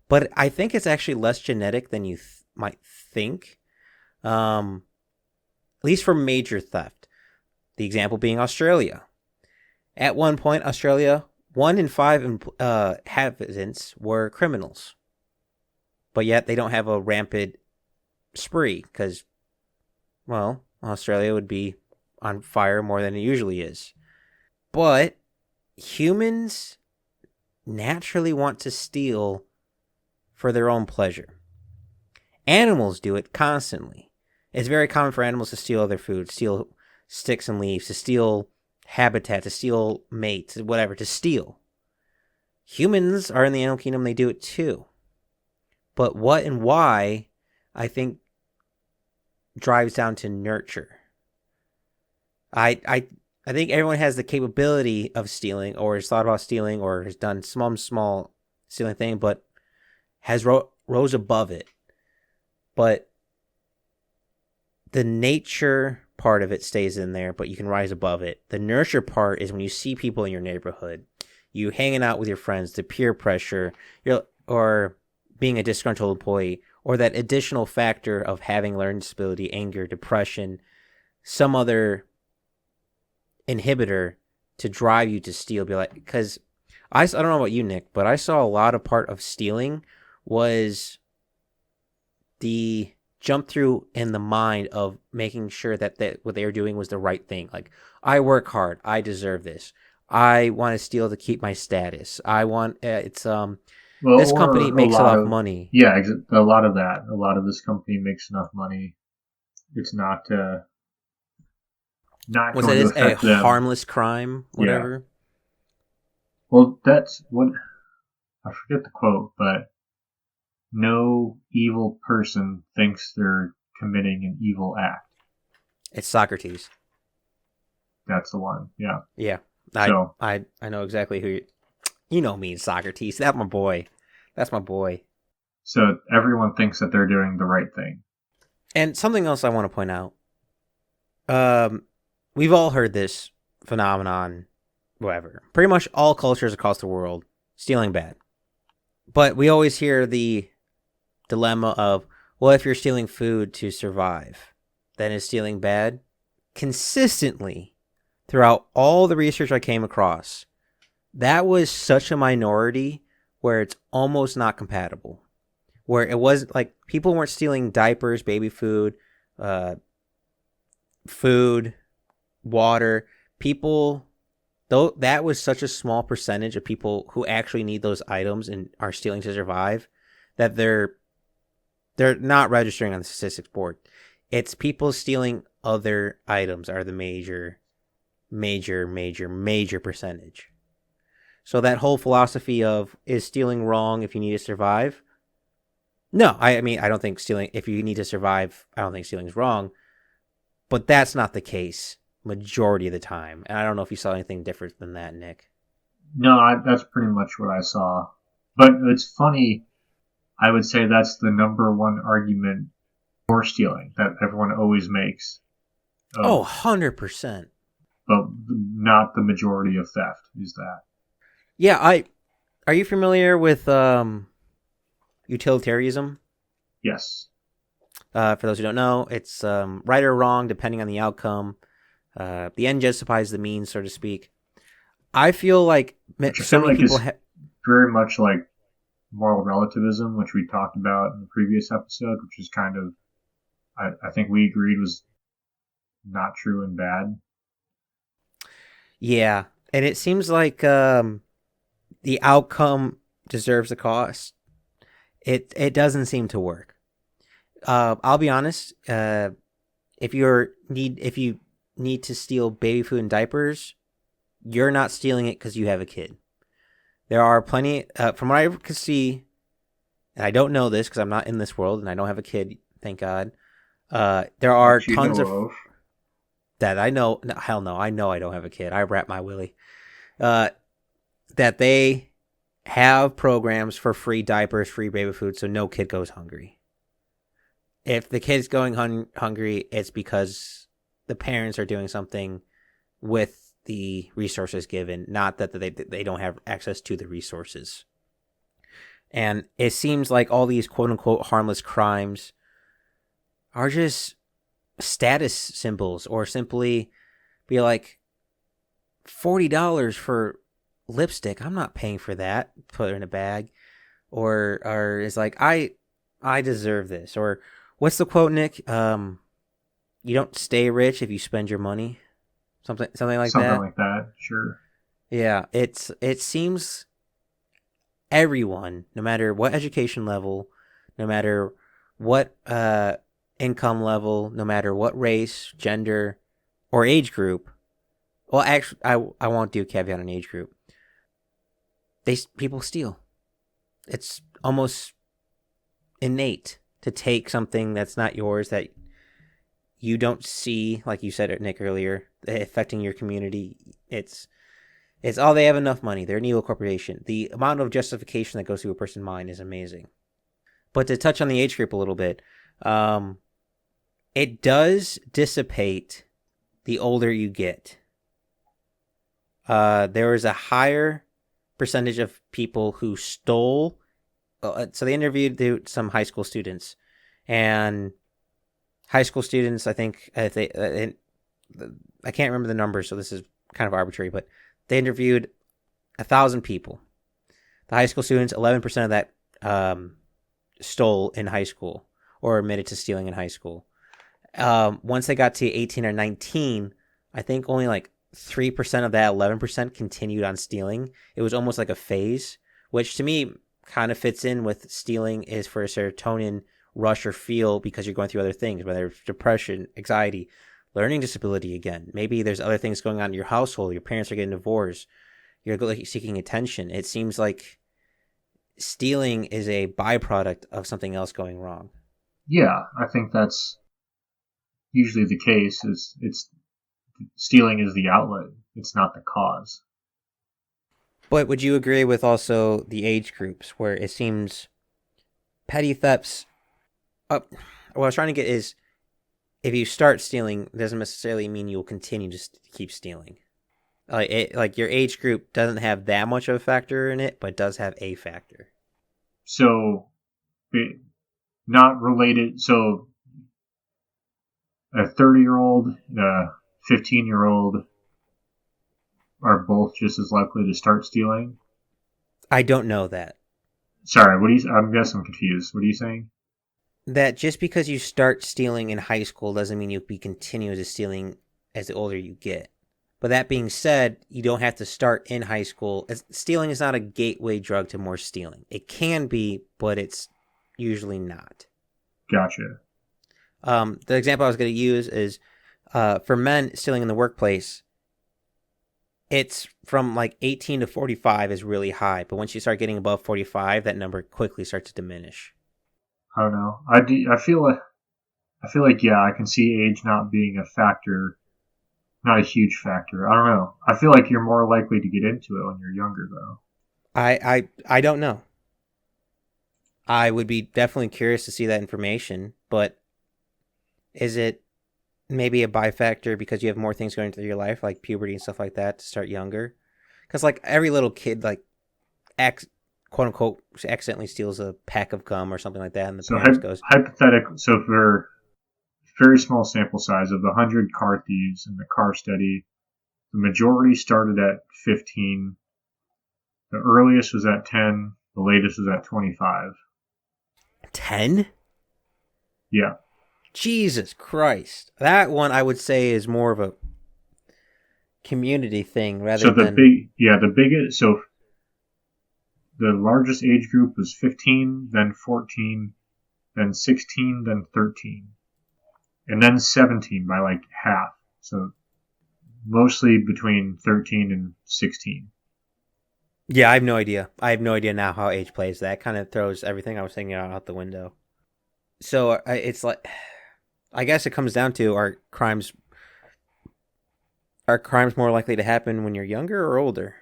Speaker 2: But I think it's actually less genetic than you might think. At least for major theft. The example being Australia. At one point, Australia, 1 in 5 inhabitants were criminals. But yet they don't have a rampant spree because, well, Australia would be on fire more than it usually is. But humans naturally want to steal for their own pleasure. Animals do it constantly. It's very common for animals to steal other food, steal sticks and leaves, to steal habitat, to steal mates, whatever, to steal. Humans are in the animal kingdom, they do it too. But what and why, I think, drives down to nurture. I think everyone has the capability of stealing, or has thought about stealing, or has done some small stealing thing, but has rose above it. But the nature part of it stays in there, but you can rise above it. The nurture part is when you see people in your neighborhood, you hanging out with your friends, the peer pressure, or being a disgruntled employee, or that additional factor of having learning disability, anger, depression, some other inhibitor to drive you to steal. Be like, because I don't know about you, Nick, but I saw a lot of part of stealing was the jump through in the mind of making sure that what they were doing was the right thing. Like, I work hard, I deserve this. I want to steal to keep my status. I want this company makes a lot of money.
Speaker 3: Yeah, a lot of that. A lot of this company makes enough money. It's not
Speaker 2: Was
Speaker 3: going
Speaker 2: it
Speaker 3: to affect
Speaker 2: a
Speaker 3: them.
Speaker 2: harmless crime? Whatever.
Speaker 3: Yeah. Well, that's what I forget the quote, but no evil person thinks they're committing an evil act.
Speaker 2: It's Socrates.
Speaker 3: That's the one. Yeah.
Speaker 2: Yeah. I know exactly who you know me, Socrates. That's my boy. That's my boy.
Speaker 3: So everyone thinks that they're doing the right thing.
Speaker 2: And something else I want to point out. We've all heard this phenomenon, whatever. Pretty much all cultures across the world, stealing bad. But we always hear the dilemma of, well, if you're stealing food to survive, then is stealing bad? Consistently, throughout all the research I came across, that was such a minority where it's almost not compatible. Where it was like people weren't stealing diapers, baby food, food, water. People, though, that was such a small percentage of people who actually need those items and are stealing to survive, that they're not registering on the statistics board. It's people stealing other items are the major percentage. So that whole philosophy of, is stealing wrong if you need to survive? No, I mean, I don't think stealing, if you need to survive, I don't think stealing is wrong. But that's not the case majority of the time. And I don't know if you saw anything different than that, Nick.
Speaker 3: No, that's pretty much what I saw. But it's funny, I would say that's the number one argument for stealing that everyone always makes.
Speaker 2: 100%.
Speaker 3: But not the majority of theft, is that.
Speaker 2: Yeah, are you familiar with utilitarianism?
Speaker 3: Yes.
Speaker 2: For those who don't know, it's right or wrong depending on the outcome. The end justifies the means, so to speak. I feel like so many people
Speaker 3: very much like moral relativism, which we talked about in the previous episode, which is kind of, I think we agreed was not true and bad.
Speaker 2: Yeah, and it seems like the outcome deserves the cost. It doesn't seem to work. I'll be honest. If you need to steal baby food and diapers, you're not stealing it because you have a kid. There are plenty, from what I can see, and I don't know this because I'm not in this world and I don't have a kid, thank God. There are tons of that I know. No, hell no, I know I don't have a kid. I wrap my willy. That they have programs for free diapers, free baby food, so no kid goes hungry. If the kid's going hungry, it's because the parents are doing something with the resources given, not that they don't have access to the resources. And it seems like all these quote-unquote harmless crimes are just status symbols, or simply be like, $40 for lipstick, I'm not paying for that, put it in a bag. Or it's like, I deserve this. Or what's the quote, Nick? You don't stay rich if you spend your money. Something like that.
Speaker 3: Something like that, sure.
Speaker 2: Yeah, it seems everyone, no matter what education level, no matter what income level, no matter what race, gender, or age group. Well, actually, I won't do a caveat on age group. People steal. It's almost innate to take something that's not yours, that you don't see, like you said, Nick, earlier, affecting your community. It's they have enough money. They're an evil corporation. The amount of justification that goes through a person's mind is amazing. But to touch on the age group a little bit, it does dissipate the older you get. There was a higher percentage of people who stole. So they interviewed some high school students, and high school students, I think, I can't remember the numbers, so this is kind of arbitrary, but they interviewed 1,000 people. The high school students, 11% of that stole in high school, or admitted to stealing in high school. Once they got to 18 or 19, I think only like 3% of that 11% continued on stealing. It was almost like a phase, which to me kind of fits in with stealing is for a serotonin rush or feel because you're going through other things, whether it's depression, anxiety, learning disability again. Maybe there's other things going on in your household. Your parents are getting divorced. You're seeking attention. It seems like stealing is a byproduct of something else going wrong.
Speaker 3: Yeah, I think that's usually the case. It's stealing is the outlet. It's not the cause.
Speaker 2: But would you agree with also the age groups where it seems petty thefts? What I was trying to get is, if you start stealing, doesn't necessarily mean you'll continue to keep stealing. Like your age group doesn't have that much of a factor in it, but does have a factor.
Speaker 3: So, not related. So, a 30-year-old and a 15-year-old are both just as likely to start stealing.
Speaker 2: I don't know that.
Speaker 3: Sorry, I guess I'm confused. What are you saying?
Speaker 2: That just because you start stealing in high school doesn't mean you'll be continuous stealing as the older you get. But that being said, you don't have to start in high school. Stealing is not a gateway drug to more stealing. It can be, but it's usually not.
Speaker 3: Gotcha.
Speaker 2: The example I was going to use is for men stealing in the workplace, it's from like 18 to 45 is really high. But once you start getting above 45, that number quickly starts to diminish.
Speaker 3: I don't know. I feel like yeah, I can see age not being a factor, not a huge factor. I don't know. I feel like you're more likely to get into it when you're younger, though.
Speaker 2: I don't know. I would be definitely curious to see that information, but is it maybe a bifactor because you have more things going through your life, like puberty and stuff like that, to start younger? Because like every little kid, like quote unquote, accidentally steals a pack of gum or something like that, and the
Speaker 3: So
Speaker 2: parents goes,
Speaker 3: hypothetical. So for very small sample size of the 100 car thieves in the car study, the majority started at 15. The earliest was at 10. The latest was at 25.
Speaker 2: 10?
Speaker 3: Yeah.
Speaker 2: Jesus Christ. That one I would say is more of a community thing rather than...
Speaker 3: the biggest, so the largest age group was 15, then 14, then 16, then 13. And then 17 by like half. So mostly between 13 and 16.
Speaker 2: Yeah, I have no idea. I have no idea now how age plays. That kind of throws everything I was thinking out the window. So it's like, I guess it comes down to are crimes more likely to happen when you're younger or older?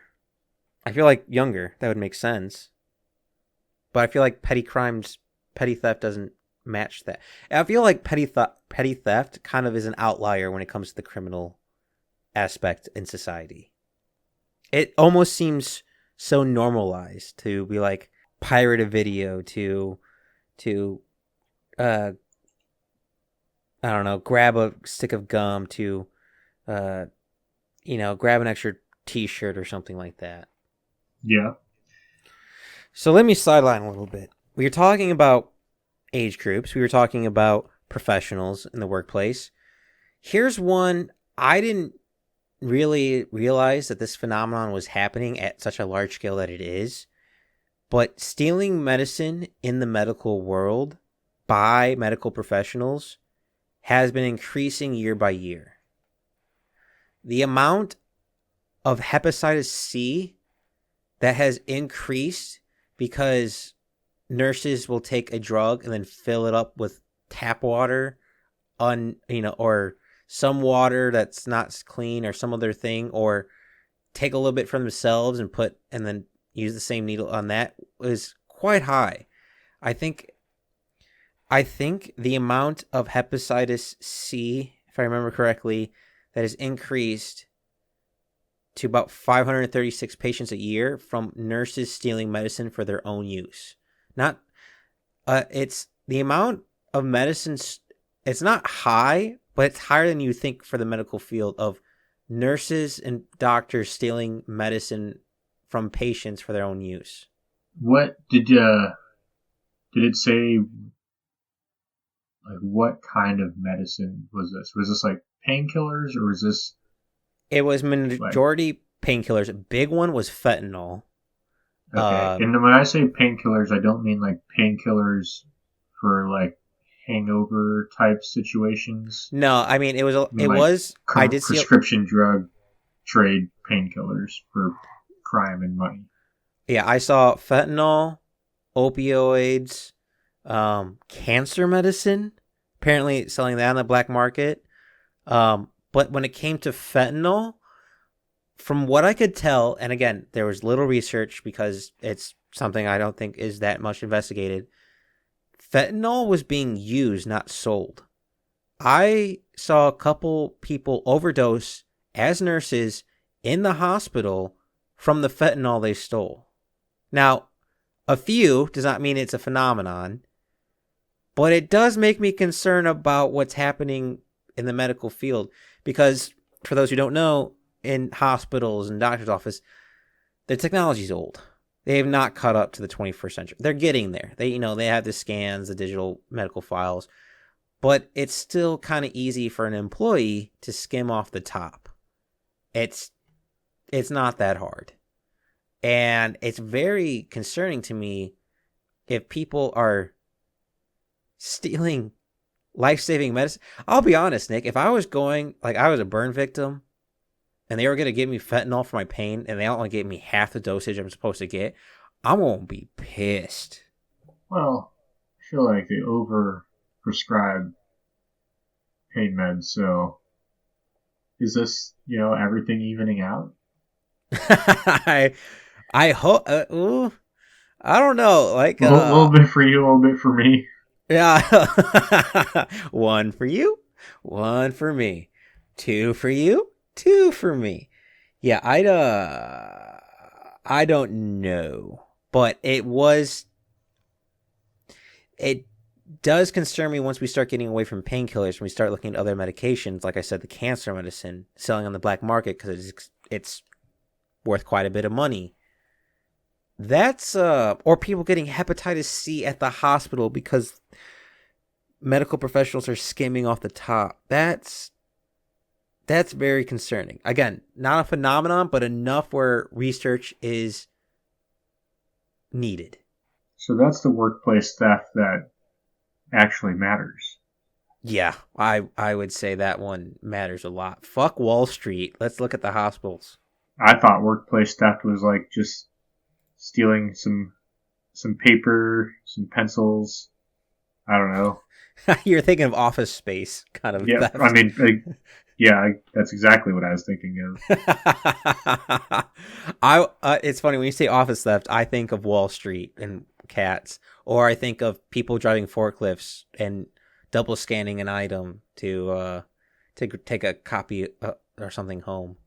Speaker 2: I feel like younger. That would make sense. But I feel like petty theft doesn't match that. I feel like petty theft kind of is an outlier when it comes to the criminal aspect in society. It almost seems so normalized to be like pirate a video to I don't know, grab a stick of gum to grab an extra t-shirt or something like that.
Speaker 3: Yeah.
Speaker 2: So let me sideline a little bit. We were talking about age groups. We were talking about professionals in the workplace. Here's one I didn't really realize that this phenomenon was happening at such a large scale that it is. But stealing medicine in the medical world by medical professionals has been increasing year by year. The amount of hepatitis C that has increased because nurses will take a drug and then fill it up with tap water or some water that's not clean or some other thing, or take a little bit from themselves and then use the same needle on that is quite high. I think the amount of hepatitis C, if I remember correctly, that has increased to about 536 patients a year from nurses stealing medicine for their own use. It's the amount of medicine. It's not high, but it's higher than you think for the medical field of nurses and doctors stealing medicine from patients for their own use.
Speaker 3: What did it say? Like, what kind of medicine was this? Was this like painkillers, or was this?
Speaker 2: It was majority painkillers. A big one was fentanyl.
Speaker 3: Okay, and when I say painkillers, I don't mean like painkillers for like hangover type situations.
Speaker 2: No, I mean I did see
Speaker 3: prescription drug trade painkillers for crime and money.
Speaker 2: Yeah, I saw fentanyl, opioids, cancer medicine, apparently selling that on the black market. But when it came to fentanyl, from what I could tell, and again, there was little research because it's something I don't think is that much investigated, fentanyl was being used, not sold. I saw a couple people overdose as nurses in the hospital from the fentanyl they stole. Now, A few does not mean it's a phenomenon, but it does make me concerned about what's happening in the medical field. Because for those who don't know, in hospitals and doctor's office, the technology's old. They have not caught up to the 21st century. They're getting there. They have the scans, the digital medical files, but it's still kind of easy for an employee to skim off the top. It's not that hard. And it's very concerning to me if people are stealing life-saving medicine. I'll be honest, Nick, if I was I was a burn victim and they were going to give me fentanyl for my pain and they only gave me half the dosage I'm supposed to get, I'm going to be pissed.
Speaker 3: Well, I feel like they over-prescribe pain meds, so is this, everything evening out?
Speaker 2: I hope. I don't know. Like
Speaker 3: a little bit for you, a little bit for me.
Speaker 2: Yeah. One for you, one for me. Two for you, two for me. Yeah, I don't know, but it does concern me once we start getting away from painkillers and we start looking at other medications. Like I said, the cancer medicine selling on the black market because it's worth quite a bit of money. That's or people getting hepatitis C at the hospital because medical professionals are skimming off the top. That's very concerning. Again, not a phenomenon, but enough where research is needed.
Speaker 3: So that's the workplace theft that actually matters.
Speaker 2: Yeah, I would say that one matters a lot. Fuck Wall Street. Let's look at the hospitals.
Speaker 3: I thought workplace theft was like just stealing some paper, some pencils. I don't know.
Speaker 2: You're thinking of Office Space kind of
Speaker 3: theft. I mean, that's exactly what I was thinking
Speaker 2: of. It's funny when you say office theft, I think of Wall Street and cats, or I think of people driving forklifts and double scanning an item to take a copy or something home.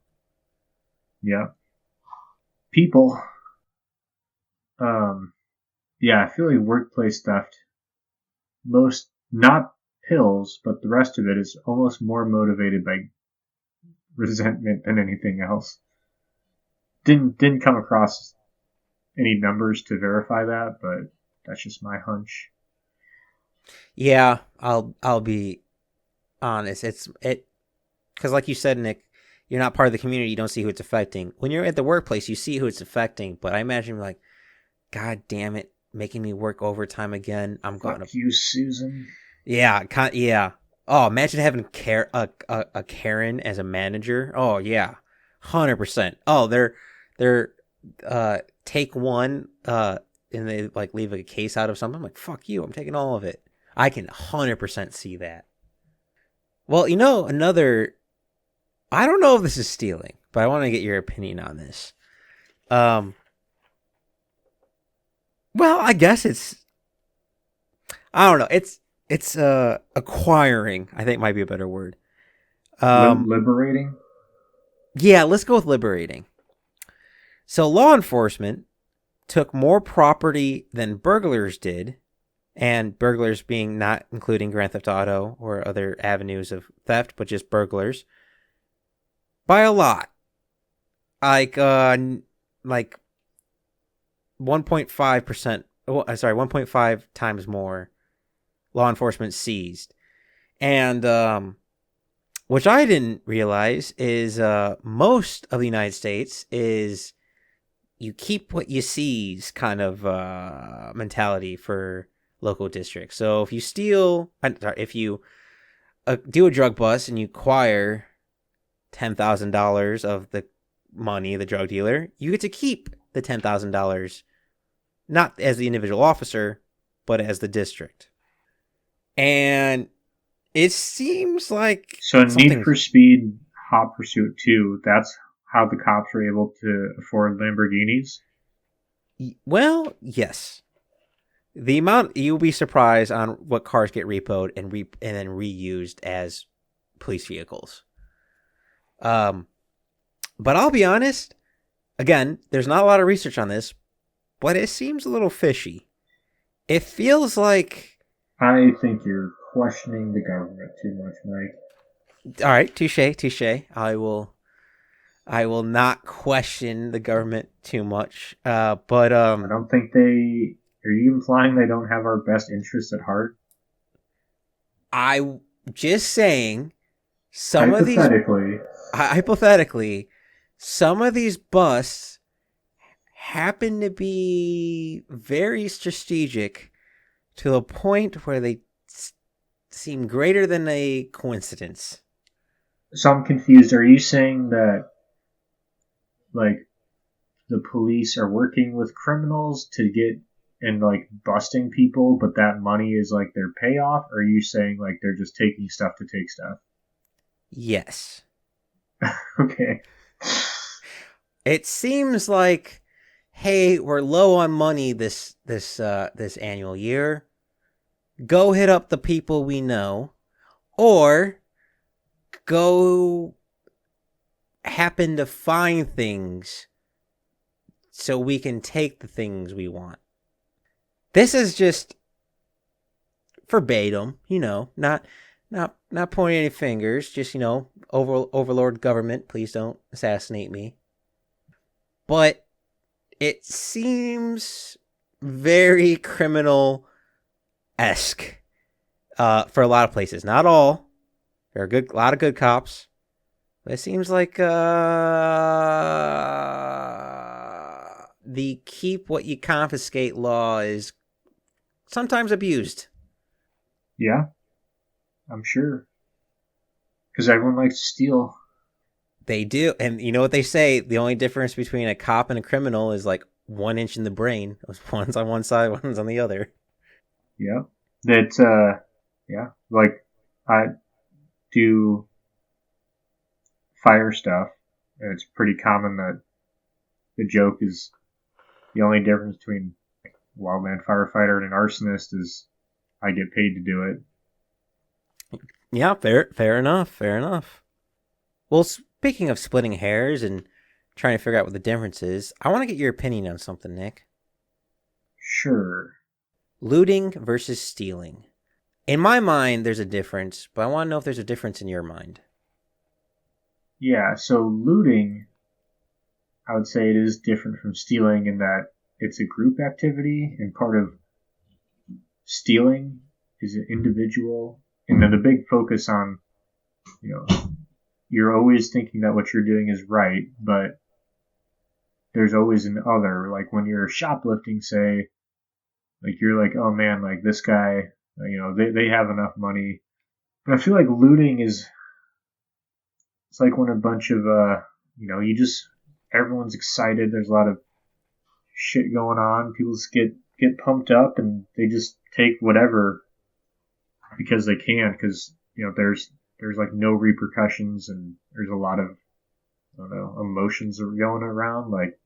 Speaker 3: Yeah. People. Yeah, I feel like workplace theft, not pills, but the rest of it is almost more motivated by resentment than anything else. Didn't come across any numbers to verify that, but that's just my hunch.
Speaker 2: Yeah, I'll be honest. Because like you said, Nick, you're not part of the community. You don't see who it's affecting. When you're at the workplace, you see who it's affecting. But I imagine like, God damn it, making me work overtime again. I'm going to
Speaker 3: you, Susan.
Speaker 2: Yeah, yeah. Oh, imagine having a Karen as a manager. Oh yeah, 100%. Oh, they're take one and they like leave a case out of something. I'm like, fuck you, I'm taking all of it. I can 100% see that. Well, another. I don't know if this is stealing, but I want to get your opinion on this. Well, I guess it's. I don't know. It's acquiring, I think might be a better word.
Speaker 3: Liberating?
Speaker 2: Yeah, let's go with liberating. So law enforcement took more property than burglars did, and burglars being not including Grand Theft Auto or other avenues of theft, but just burglars, by a lot. Like 1.5%, 1.5 times more law enforcement seized. And which I didn't realize is most of the United States is you keep what you seize kind of mentality for local districts. So if you if you do a drug bust and you acquire $10,000 of the money, the drug dealer, you get to keep the $10,000, not as the individual officer, but as the district. And it seems like
Speaker 3: so Need for Speed Hot Pursuit 2, that's how the cops are able to afford Lamborghinis?
Speaker 2: Well, yes. The amount, you'll be surprised on what cars get repoed and then reused as police vehicles. But I'll be honest, again, there's not a lot of research on this, but it seems a little fishy. It feels like...
Speaker 3: I think you're questioning the government too much, Mike.
Speaker 2: All right, touche. I will not question the government too much. But
Speaker 3: I don't think they... Are you implying they don't have our best interests at heart?
Speaker 2: I just saying hypothetically, some of these busts happen to be very strategic to the point where they seem greater than a coincidence.
Speaker 3: So I'm confused. Are you saying that, like, the police are working with criminals to get and like busting people, but that money is like their payoff? Or are you saying like they're just taking stuff to take stuff?
Speaker 2: Yes.
Speaker 3: Okay.
Speaker 2: It seems like, hey, we're low on money this annual year. Go hit up the people we know, or go happen to find things so we can take the things we want. This is just verbatim, not pointing any fingers, just, overlord government, please don't assassinate me. But it seems very criminal-esque for a lot of places. Not all. There are a lot of good cops. But it seems like the keep what you confiscate law is sometimes abused.
Speaker 3: Yeah, I'm sure. Because everyone likes to steal.
Speaker 2: They do. And you know what they say? The only difference between a cop and a criminal is like 1 inch in the brain. One's on one side, one's on the other.
Speaker 3: Yeah. Yeah. Like, I do fire stuff. And it's pretty common that the joke is the only difference between a wildland firefighter and an arsonist is I get paid to do it.
Speaker 2: Yeah, fair enough. Well, speaking of splitting hairs and trying to figure out what the difference is, I want to get your opinion on something, Nick.
Speaker 3: Sure.
Speaker 2: Looting versus stealing. In my mind, there's a difference, but I want to know if there's a difference in your mind.
Speaker 3: Yeah, so looting, I would say it is different from stealing in that it's a group activity, and part of stealing is an individual. And then the big focus on, you're always thinking that what you're doing is right, but there's always an other. Like when you're shoplifting, say, like you're like, oh man, like this guy, they have enough money. But I feel like looting it's like when a bunch of, everyone's excited. There's a lot of shit going on. People just get pumped up and they just take whatever because they can, because, there's like no repercussions and there's a lot of, I don't know, emotions are going around. Like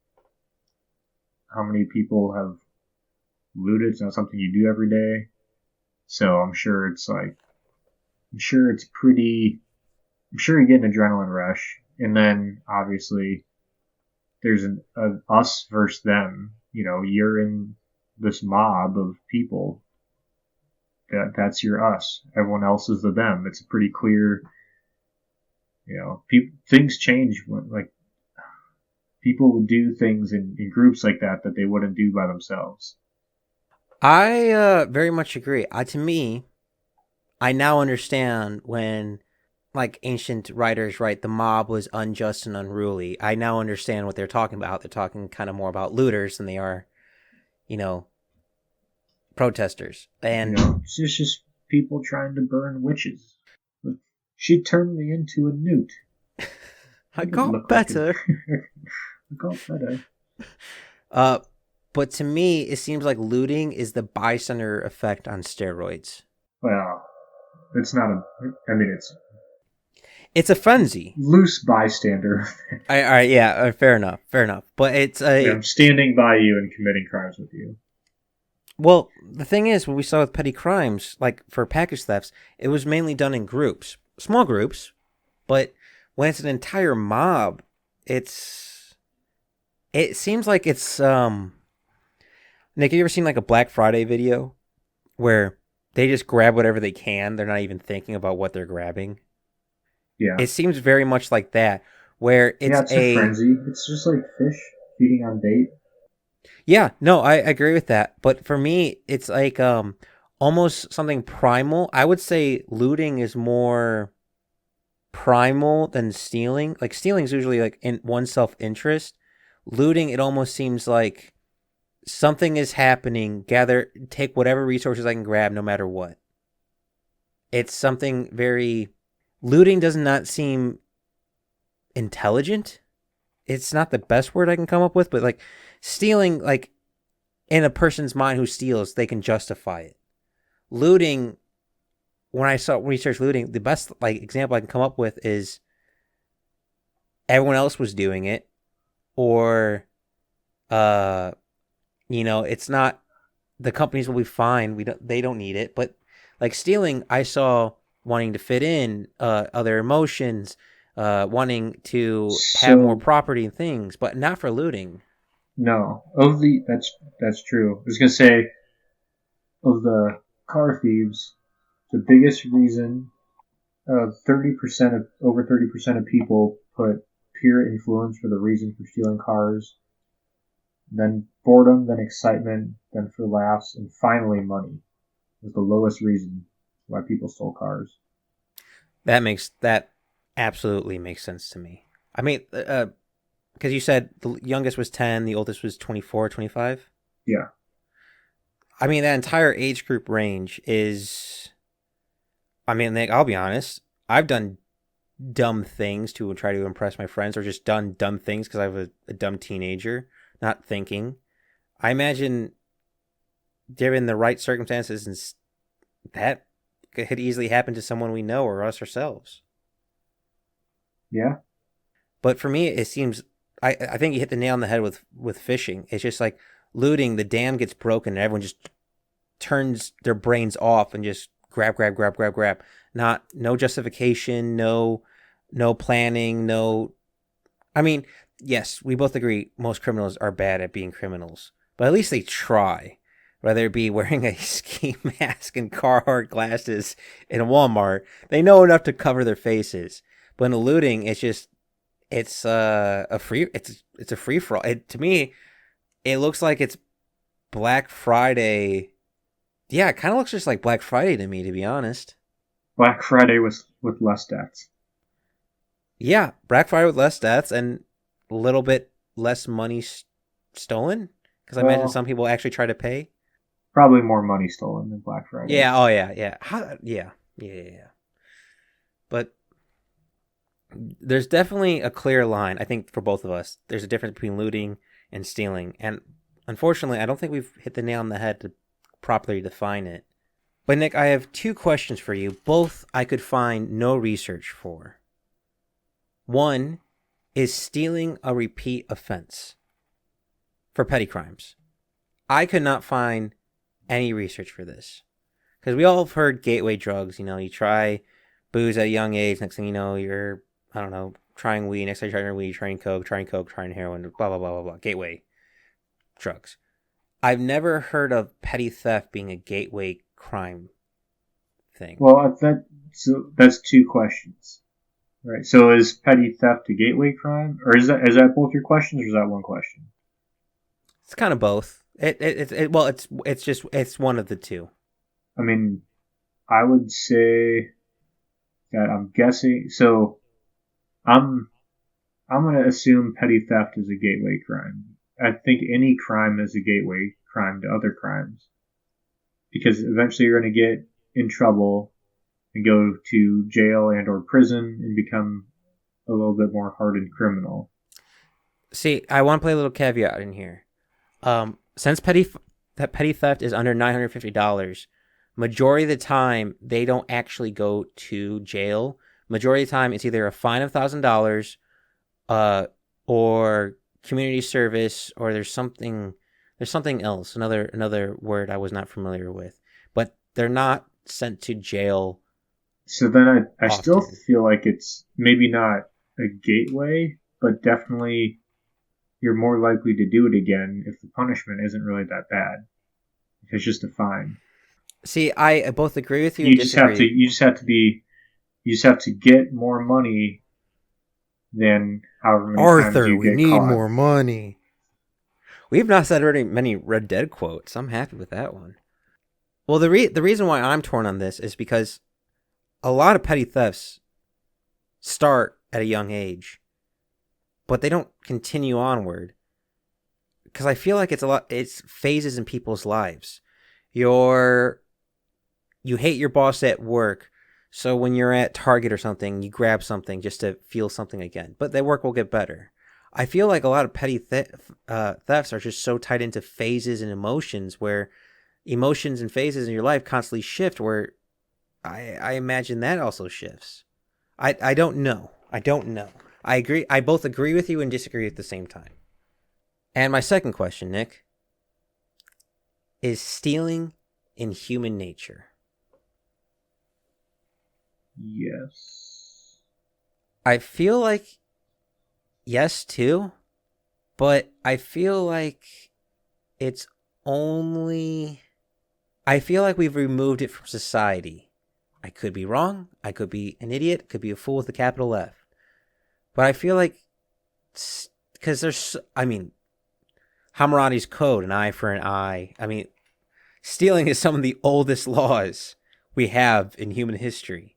Speaker 3: how many people have looted? It's not something you do every day. So I'm sure you get an adrenaline rush. And then obviously there's an us versus them. You're in this mob of people. That's your us. Everyone else is the them. It's a pretty clear, things change when, like, people would do things in groups like that they wouldn't do by themselves.
Speaker 2: I very much agree. To me, I now understand when, like, ancient writers write the mob was unjust and unruly. I now understand what they're talking about. They're talking kind of more about looters than they are, protesters. And
Speaker 3: it's just people trying to burn witches. She turned me into a newt.
Speaker 2: I got better.
Speaker 3: I got better.
Speaker 2: But to me, it seems like looting is the bystander effect on steroids.
Speaker 3: Well, it's not
Speaker 2: it's a frenzy.
Speaker 3: Loose bystander.
Speaker 2: All right, yeah, fair enough. But it's
Speaker 3: I'm standing by you and committing crimes with you.
Speaker 2: Well, the thing is, when we saw with petty crimes, like for package thefts, it was mainly done in groups, small groups. But when it's an entire mob, it seems like it's Nick, have you ever seen like a Black Friday video where they just grab whatever they can? They're not even thinking about what they're grabbing.
Speaker 3: Yeah.
Speaker 2: It seems very much like that, where
Speaker 3: Yeah,
Speaker 2: it's
Speaker 3: it's a frenzy. It's just like fish feeding on bait.
Speaker 2: yeah, no, I agree with that. But for me, it's like almost something primal. I would say looting is more primal than stealing. Like stealing is usually like in one's self-interest. Looting, it almost seems like something is happening, take whatever resources I can grab no matter what. It's something very looting does not seem intelligent. It's not the best word I can come up with, but like stealing, like in a person's mind who steals, they can justify it. Looting, when I saw research looting, the best like example I can come up with is everyone else was doing it, or it's not the companies will be fine. They don't need it. But like stealing, I saw wanting to fit in, other emotions, wanting to have more
Speaker 3: So
Speaker 2: property and things, but not for looting.
Speaker 3: no, that's true. I was gonna say of the car thieves, the biggest reason, 30% of over 30% of people put peer influence for the reason for stealing cars, then boredom, then excitement, then for laughs, and finally money was the lowest reason why people stole cars.
Speaker 2: That absolutely makes sense to me. I mean, because you said the youngest was 10, the oldest was 24, 25.
Speaker 3: Yeah.
Speaker 2: I mean, that entire age group range is. I mean, Nick, I'll be honest. I've done dumb things to try to impress my friends, or just done dumb things because I was a dumb teenager, not thinking. I imagine, given the right circumstances, and that could easily happen to someone we know or us ourselves.
Speaker 3: Yeah.
Speaker 2: But for me, it seems I think you hit the nail on the head with fishing. It's just like looting. The dam gets broken, and everyone just turns their brains off and just grab, grab, grab, grab, grab. No justification, no planning, no. I mean, yes, we both agree most criminals are bad at being criminals, but at least they try. Whether it be wearing a ski mask and Carhartt glasses in a Walmart, they know enough to cover their faces. But in a looting, it's a free for all. To me, it looks like it's Black Friday. Yeah, it kind of looks just like Black Friday to me, to be honest.
Speaker 3: Black Friday with less deaths.
Speaker 2: Yeah, Black Friday with less deaths and a little bit less money stolen. Because I imagine
Speaker 3: Well,
Speaker 2: some people actually try to pay.
Speaker 3: probably more money stolen than Black Friday.
Speaker 2: Yeah. Oh yeah. Yeah. Yeah. But there's definitely a clear line. I think for both of us, there's a difference between looting and stealing, and unfortunately, I don't think we've hit the nail on the head to properly define it. But Nick, I have two questions for you. Both I could find no research for. One, is stealing a repeat offense for petty crimes? I could not find any research for this. Because we all have heard gateway drugs. You try booze at a young age. Next thing you know, you're, I don't know, trying weed. Next time you're trying weed, trying coke, trying heroin, blah, blah, blah, blah, blah. Gateway drugs. I've never heard of petty theft being a gateway crime thing.
Speaker 3: Well, that's two questions, right? So is petty theft a gateway crime, or is that both your questions, or is that one question?
Speaker 2: It's kind of both. It's one of the two.
Speaker 3: I mean, I would say that I'm guessing. So I'm going to assume petty theft is a gateway crime. I think any crime is a gateway crime to other crimes because eventually you're going to get in trouble and go to jail and or prison and become a little bit more hardened criminal.
Speaker 2: See, I want to play a little caveat in here. Since petty theft is under $950, majority of the time they don't actually go to jail. Majority of the time it's either a fine of $1,000, or community service, or there's something else, another word I was not familiar with. But they're not sent to jail.
Speaker 3: So then I
Speaker 2: often.
Speaker 3: still feel like it's maybe not a gateway, but definitely you're more likely to do it again if the punishment isn't really that bad. If it's just a fine.
Speaker 2: See, I both agree with you and disagree.
Speaker 3: You just have to get more money than however many times
Speaker 2: Arthur,
Speaker 3: you
Speaker 2: we
Speaker 3: get
Speaker 2: need
Speaker 3: caught.
Speaker 2: more money. We've not said already many Red Dead quotes. I'm happy with that one. Well, the reason why I'm torn on this is because a lot of petty thefts start at a young age, but they don't continue onward. Because I feel like it's phases in people's lives. You hate your boss at work, so when you're at Target or something, you grab something just to feel something again. But that work will get better. I feel like a lot of petty thefts are just so tied into phases and emotions, where emotions and phases in your life constantly shift, where I imagine that also shifts. I don't know. I agree. I both agree with you and disagree at the same time. And my second question, Nick, is stealing in human nature?
Speaker 3: Yes.
Speaker 2: I feel like yes, too, but I feel like it's only... I feel like we've removed it from society. I could be wrong. I could be an idiot. Could be a fool with a capital F. But I feel like... Because there's... I mean... Hammurabi's code, an eye for an eye. I mean, stealing is some of the oldest laws we have in human history.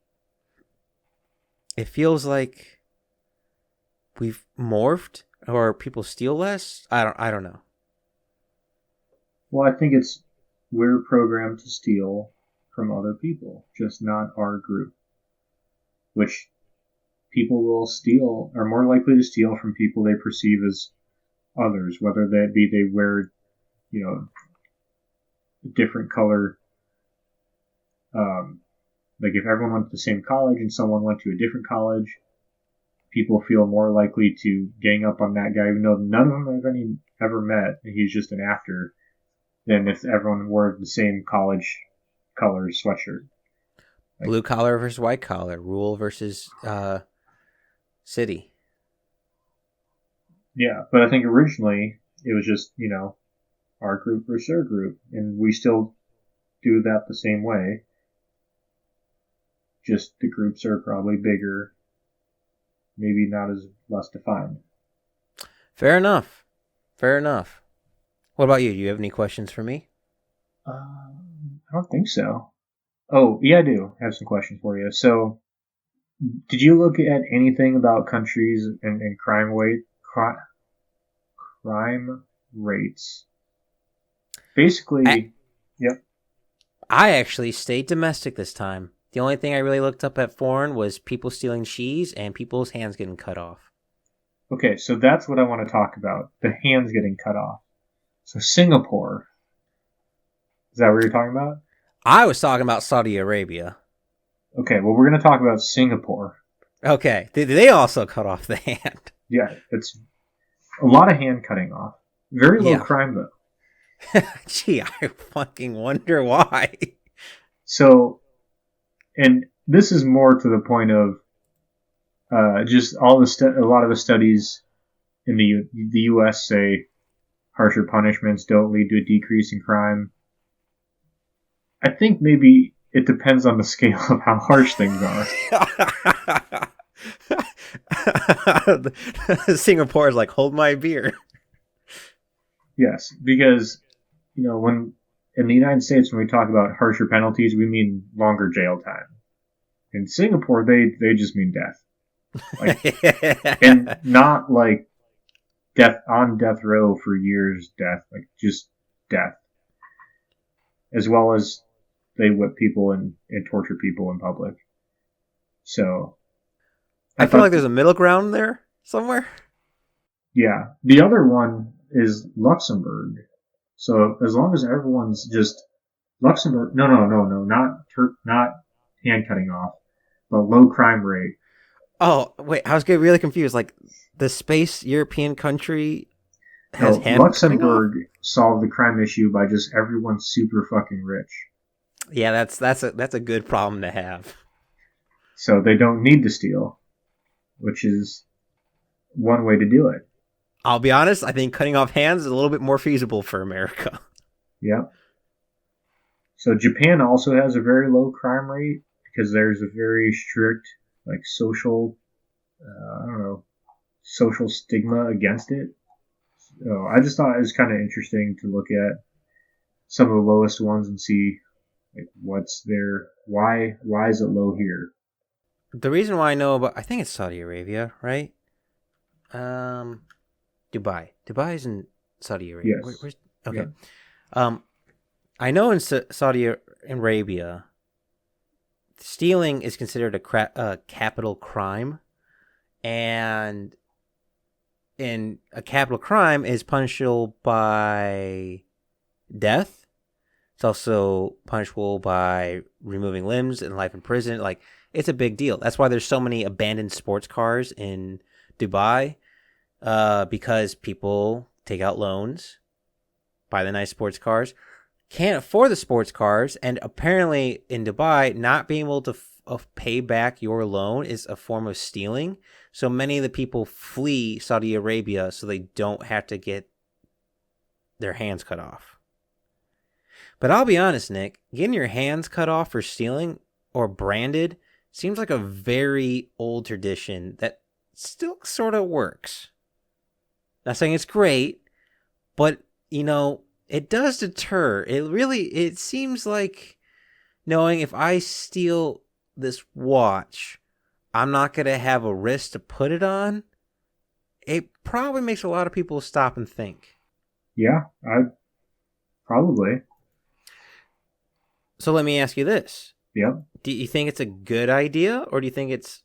Speaker 2: It feels like we've morphed, or people steal less. I don't know.
Speaker 3: Well, I think we're programmed to steal from other people, just not our group. Which people will steal, are more likely to steal from people they perceive as others, whether that be they wear, a different color. Like if everyone went to the same college and someone went to a different college, people feel more likely to gang up on that guy, even though none of them have ever met, and he's just an actor, than if everyone wore the same college color sweatshirt. Like,
Speaker 2: blue collar versus white collar, rural versus city.
Speaker 3: Yeah, but I think originally it was just, our group versus their group, and we still do that the same way. Just the groups are probably bigger, maybe not as less defined.
Speaker 2: Fair enough. What about you? Do you have any questions for me?
Speaker 3: I don't think so. Oh, yeah, I do have some questions for you. So, did you look at anything about countries and crime rates? Basically, yep.
Speaker 2: I actually stayed domestic this time. The only thing I really looked up at foreign was people stealing cheese and people's hands getting cut off.
Speaker 3: Okay, so that's what I want to talk about. The hands getting cut off. So Singapore. Is that what you're talking about?
Speaker 2: I was talking about Saudi Arabia.
Speaker 3: Okay, well, we're going to talk about Singapore.
Speaker 2: Okay, did they also cut off the hand?
Speaker 3: Yeah, it's a lot of hand cutting off. Very low crime, though.
Speaker 2: Gee, I fucking wonder why.
Speaker 3: So, and this is more to the point of just a lot of the studies in the U.S. say harsher punishments don't lead to a decrease in crime. I think maybe it depends on the scale of how harsh things are.
Speaker 2: Singapore is like, hold my beer.
Speaker 3: Yes, because, when in the United States, when we talk about harsher penalties, we mean longer jail time. In Singapore, they just mean death. And not like death on death row for years, death, like just death. As well as they whip people and torture people in public. So
Speaker 2: I feel like there's a middle ground there somewhere.
Speaker 3: Yeah. The other one is Luxembourg. So as long as everyone's just Luxembourg, no, not hand cutting off, but low crime rate.
Speaker 2: Oh, wait, I was getting really confused. Like the space European country has hand
Speaker 3: Luxembourg solved the crime issue by just everyone's super fucking rich.
Speaker 2: Yeah, that's a good problem to have.
Speaker 3: So they don't need to steal, which is one way to do it.
Speaker 2: I'll be honest, I think cutting off hands is a little bit more feasible for America.
Speaker 3: Yeah. So Japan also has a very low crime rate because there's a very strict like social, I don't know, social stigma against it. So I just thought it was kind of interesting to look at some of the lowest ones and see like what's their why is it low here?
Speaker 2: The reason why I know about, I think it's Saudi Arabia, right? Dubai. Dubai is in Saudi Arabia.
Speaker 3: Yes.
Speaker 2: Okay.
Speaker 3: Yeah.
Speaker 2: I know in Saudi Arabia, stealing is considered a capital crime, and in a capital crime is punishable by death. It's also punishable by removing limbs and life in prison. Like, it's a big deal. That's why there's so many abandoned sports cars in Dubai, because people take out loans, buy the nice sports cars, can't afford the sports cars, and apparently in Dubai, not being able to pay back your loan is a form of stealing. So many of the people flee Saudi Arabia so they don't have to get their hands cut off. But I'll be honest, Nick, getting your hands cut off for stealing or branded seems like a very old tradition that still sort of works. Not saying it's great, but, it does deter. It seems like knowing if I steal this watch, I'm not going to have a wrist to put it on. It probably makes a lot of people stop and think.
Speaker 3: Yeah, I probably.
Speaker 2: So let me ask you this.
Speaker 3: Yep.
Speaker 2: Do you think it's a good idea or do you think it's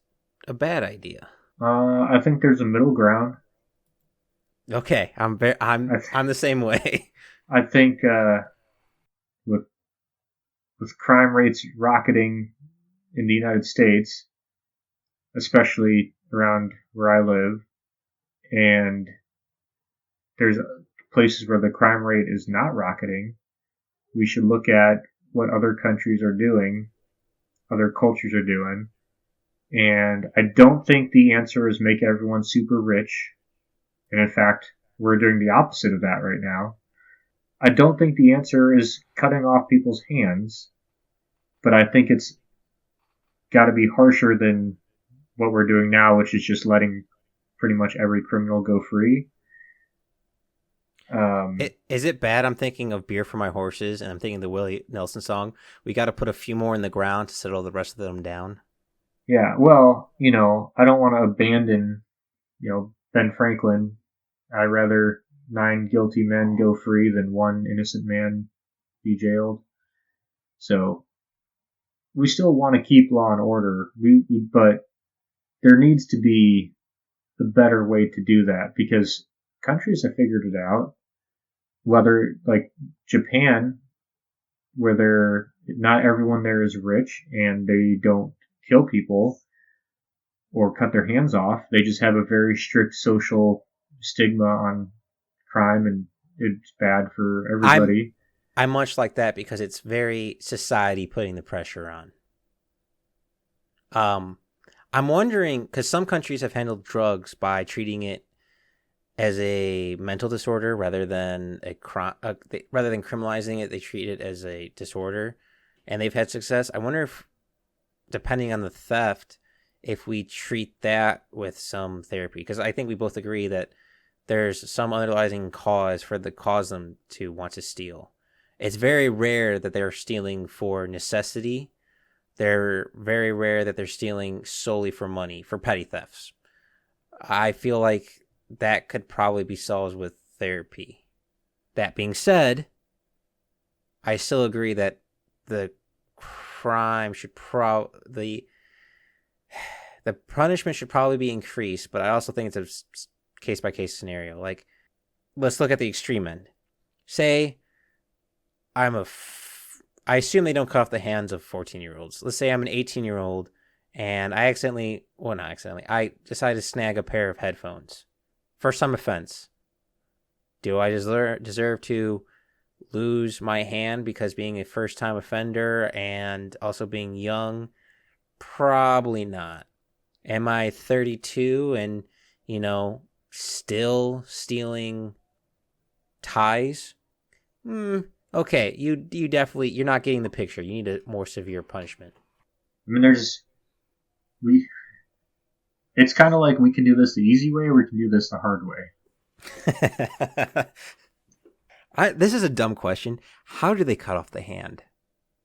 Speaker 2: a bad idea?
Speaker 3: I think there's a middle ground.
Speaker 2: Okay, I'm the same way.
Speaker 3: I think with crime rates rocketing in the United States, especially around where I live, and there's places where the crime rate is not rocketing, we should look at what other countries are doing, other cultures are doing. And I don't think the answer is make everyone super rich. And in fact, we're doing the opposite of that right now. I don't think the answer is cutting off people's hands, but I think it's got to be harsher than what we're doing now, which is just letting pretty much every criminal go free.
Speaker 2: Is it bad? I'm thinking of Beer for My Horses, and I'm thinking the Willie Nelson song. We got to put a few more in the ground to settle the rest of them down.
Speaker 3: Yeah, well, I don't want to abandon, Ben Franklin. I'd rather 9 guilty men go free than 1 innocent man be jailed. So we still want to keep law and order, but there needs to be a better way to do that because countries have figured it out. Whether like Japan, where not everyone there is rich and they don't kill people or cut their hands off. They just have a very strict social stigma on crime, and it's bad for everybody.
Speaker 2: I'm much like that because it's very society putting the pressure on. I'm wondering because some countries have handled drugs by treating it as a mental disorder rather than rather than criminalizing it. They treat it as a disorder, and they've had success. I wonder if, depending on the theft, if we treat that with some therapy, because I think we both agree that there's some underlying cause for the cause them to want to steal. It's very rare that they're stealing for necessity. They're very rare that they're stealing solely for money, for petty thefts. I feel like that could probably be solved with therapy. That being said, I still agree that the crime should the punishment should probably be increased, but I also think it's a case-by-case scenario. Like, let's look at the extreme end. Say I assume they don't cut off the hands of 14-year-olds. Let's say I'm an 18-year-old and I I decide to snag a pair of headphones. First time offense. Do I deserve to lose my hand because being a first time offender and also being young? Probably not. Am I 32 and, still stealing ties, okay, you definitely, you're not getting the picture. You need a more severe punishment.
Speaker 3: I mean, it's kind of like we can do this the easy way or we can do this the hard way.
Speaker 2: This is a dumb question. How do they cut off the hand?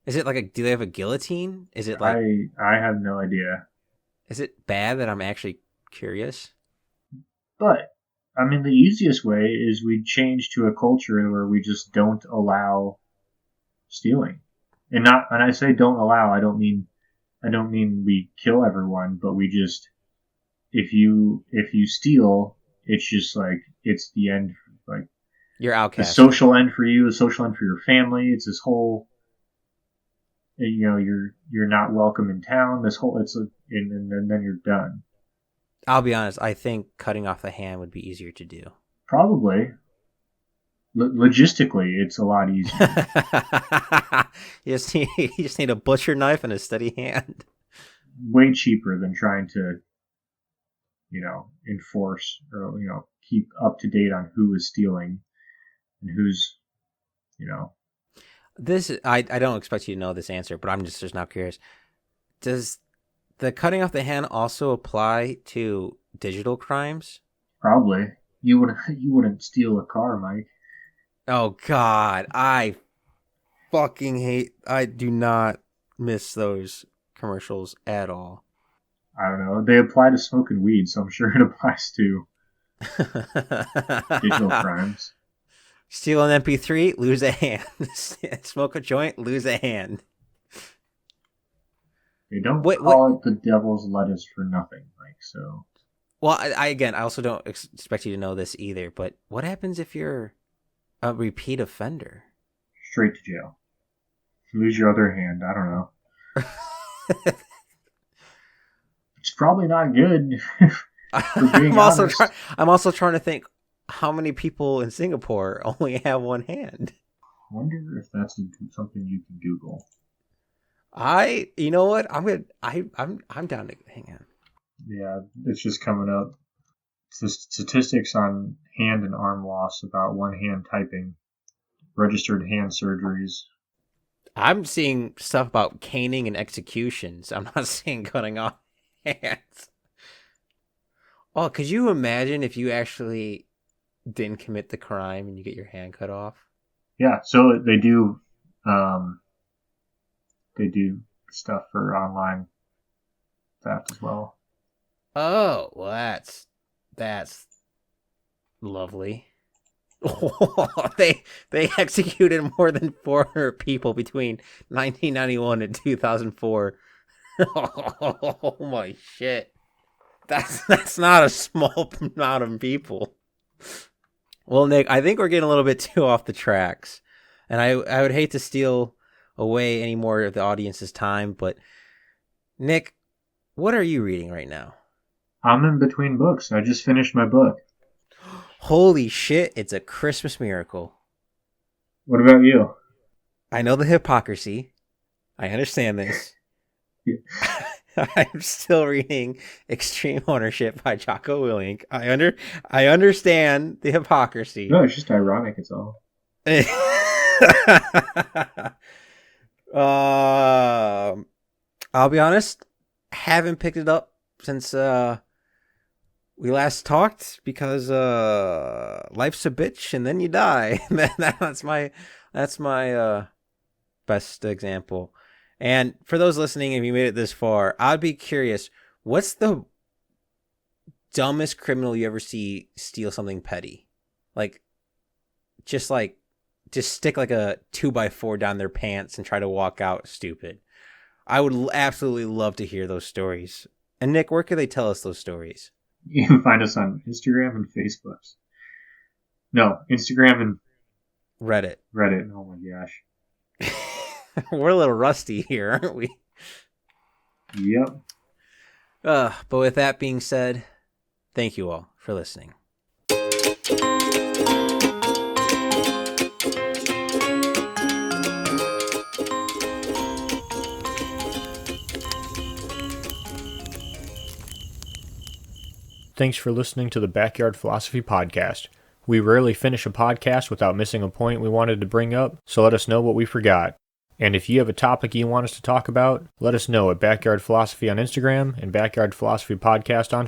Speaker 2: Is it like do they have a guillotine? Is it like...
Speaker 3: I have no idea.
Speaker 2: Is it bad that I'm actually curious?
Speaker 3: But, I mean, the easiest way is we change to a culture where we just don't allow stealing. And I say don't allow, I don't mean we kill everyone, but we just, if you steal, it's just like, it's the end, like,
Speaker 2: you're outcast.
Speaker 3: The social end for you, the social end for your family. It's this whole, you're not welcome in town. This whole, and then you're done.
Speaker 2: I'll be honest. I think cutting off the hand would be easier to do.
Speaker 3: Probably. Logistically, it's a lot easier.
Speaker 2: you just need a butcher knife and a steady hand.
Speaker 3: Way cheaper than trying to, enforce or keep up to date on who is stealing and who's,
Speaker 2: This, I don't expect you to know this answer, but I'm just now curious. Does the cutting off the hand also apply to digital crimes?
Speaker 3: Probably. You wouldn't steal a car, Mike.
Speaker 2: Oh God, I do not miss those commercials at all.
Speaker 3: I don't know. They apply to smoking weed, so I'm sure it applies to digital crimes.
Speaker 2: Steal an MP3, lose a hand. Smoke a joint, lose a hand.
Speaker 3: They don't call it the devil's lettuce for nothing, Mike. So,
Speaker 2: well, I also don't expect you to know this either. But what happens if you're a repeat offender?
Speaker 3: Straight to jail. Lose your other hand. I don't know. It's probably not good.
Speaker 2: I'm also trying to think how many people in Singapore only have one hand.
Speaker 3: I wonder if that's something you can Google.
Speaker 2: You know what? I'm down to hang on.
Speaker 3: Yeah, it's just coming up. It's the statistics on hand and arm loss about one hand typing, registered hand surgeries.
Speaker 2: I'm seeing stuff about caning and executions. I'm not seeing cutting off hands. Oh, could you imagine if you actually didn't commit the crime and you get your hand cut off?
Speaker 3: Yeah, so they do stuff for online theft as well.
Speaker 2: Oh, well, that's lovely. They executed more than 400 people between 1991 and 2004. Oh my shit. That's not a small amount of people. Well, Nick, I think we're getting a little bit too off the tracks. And I would hate to steal away any more of the audience's time, but Nick, what are you reading right now?
Speaker 3: I'm in between books. I just finished my book.
Speaker 2: Holy shit, it's a Christmas miracle.
Speaker 3: What about you?
Speaker 2: I know the hypocrisy. I understand this.
Speaker 3: Yeah.
Speaker 2: I'm still reading Extreme Ownership by Jocko Willink. I understand the hypocrisy.
Speaker 3: No, it's just ironic, it's all.
Speaker 2: I'll be honest, haven't picked it up since we last talked because life's a bitch and then you die. that's my best example. And for those listening, if you made it this far, I'd be curious, what's the dumbest criminal you ever see steal something petty? Just stick like a 2x4 down their pants and try to walk out stupid. I would absolutely love to hear those stories. And Nick, where could they tell us those stories?
Speaker 3: You can find us on Instagram and Facebook. No, Instagram and
Speaker 2: Reddit.
Speaker 3: Oh my gosh.
Speaker 2: We're a little rusty here, aren't we?
Speaker 3: Yep.
Speaker 2: But with that being said, thank you all for listening.
Speaker 1: Thanks for listening to the Backyard Philosophy Podcast. We rarely finish a podcast without missing a point we wanted to bring up, so let us know what we forgot. And if you have a topic you want us to talk about, let us know at Backyard Philosophy on Instagram and Backyard Philosophy Podcast on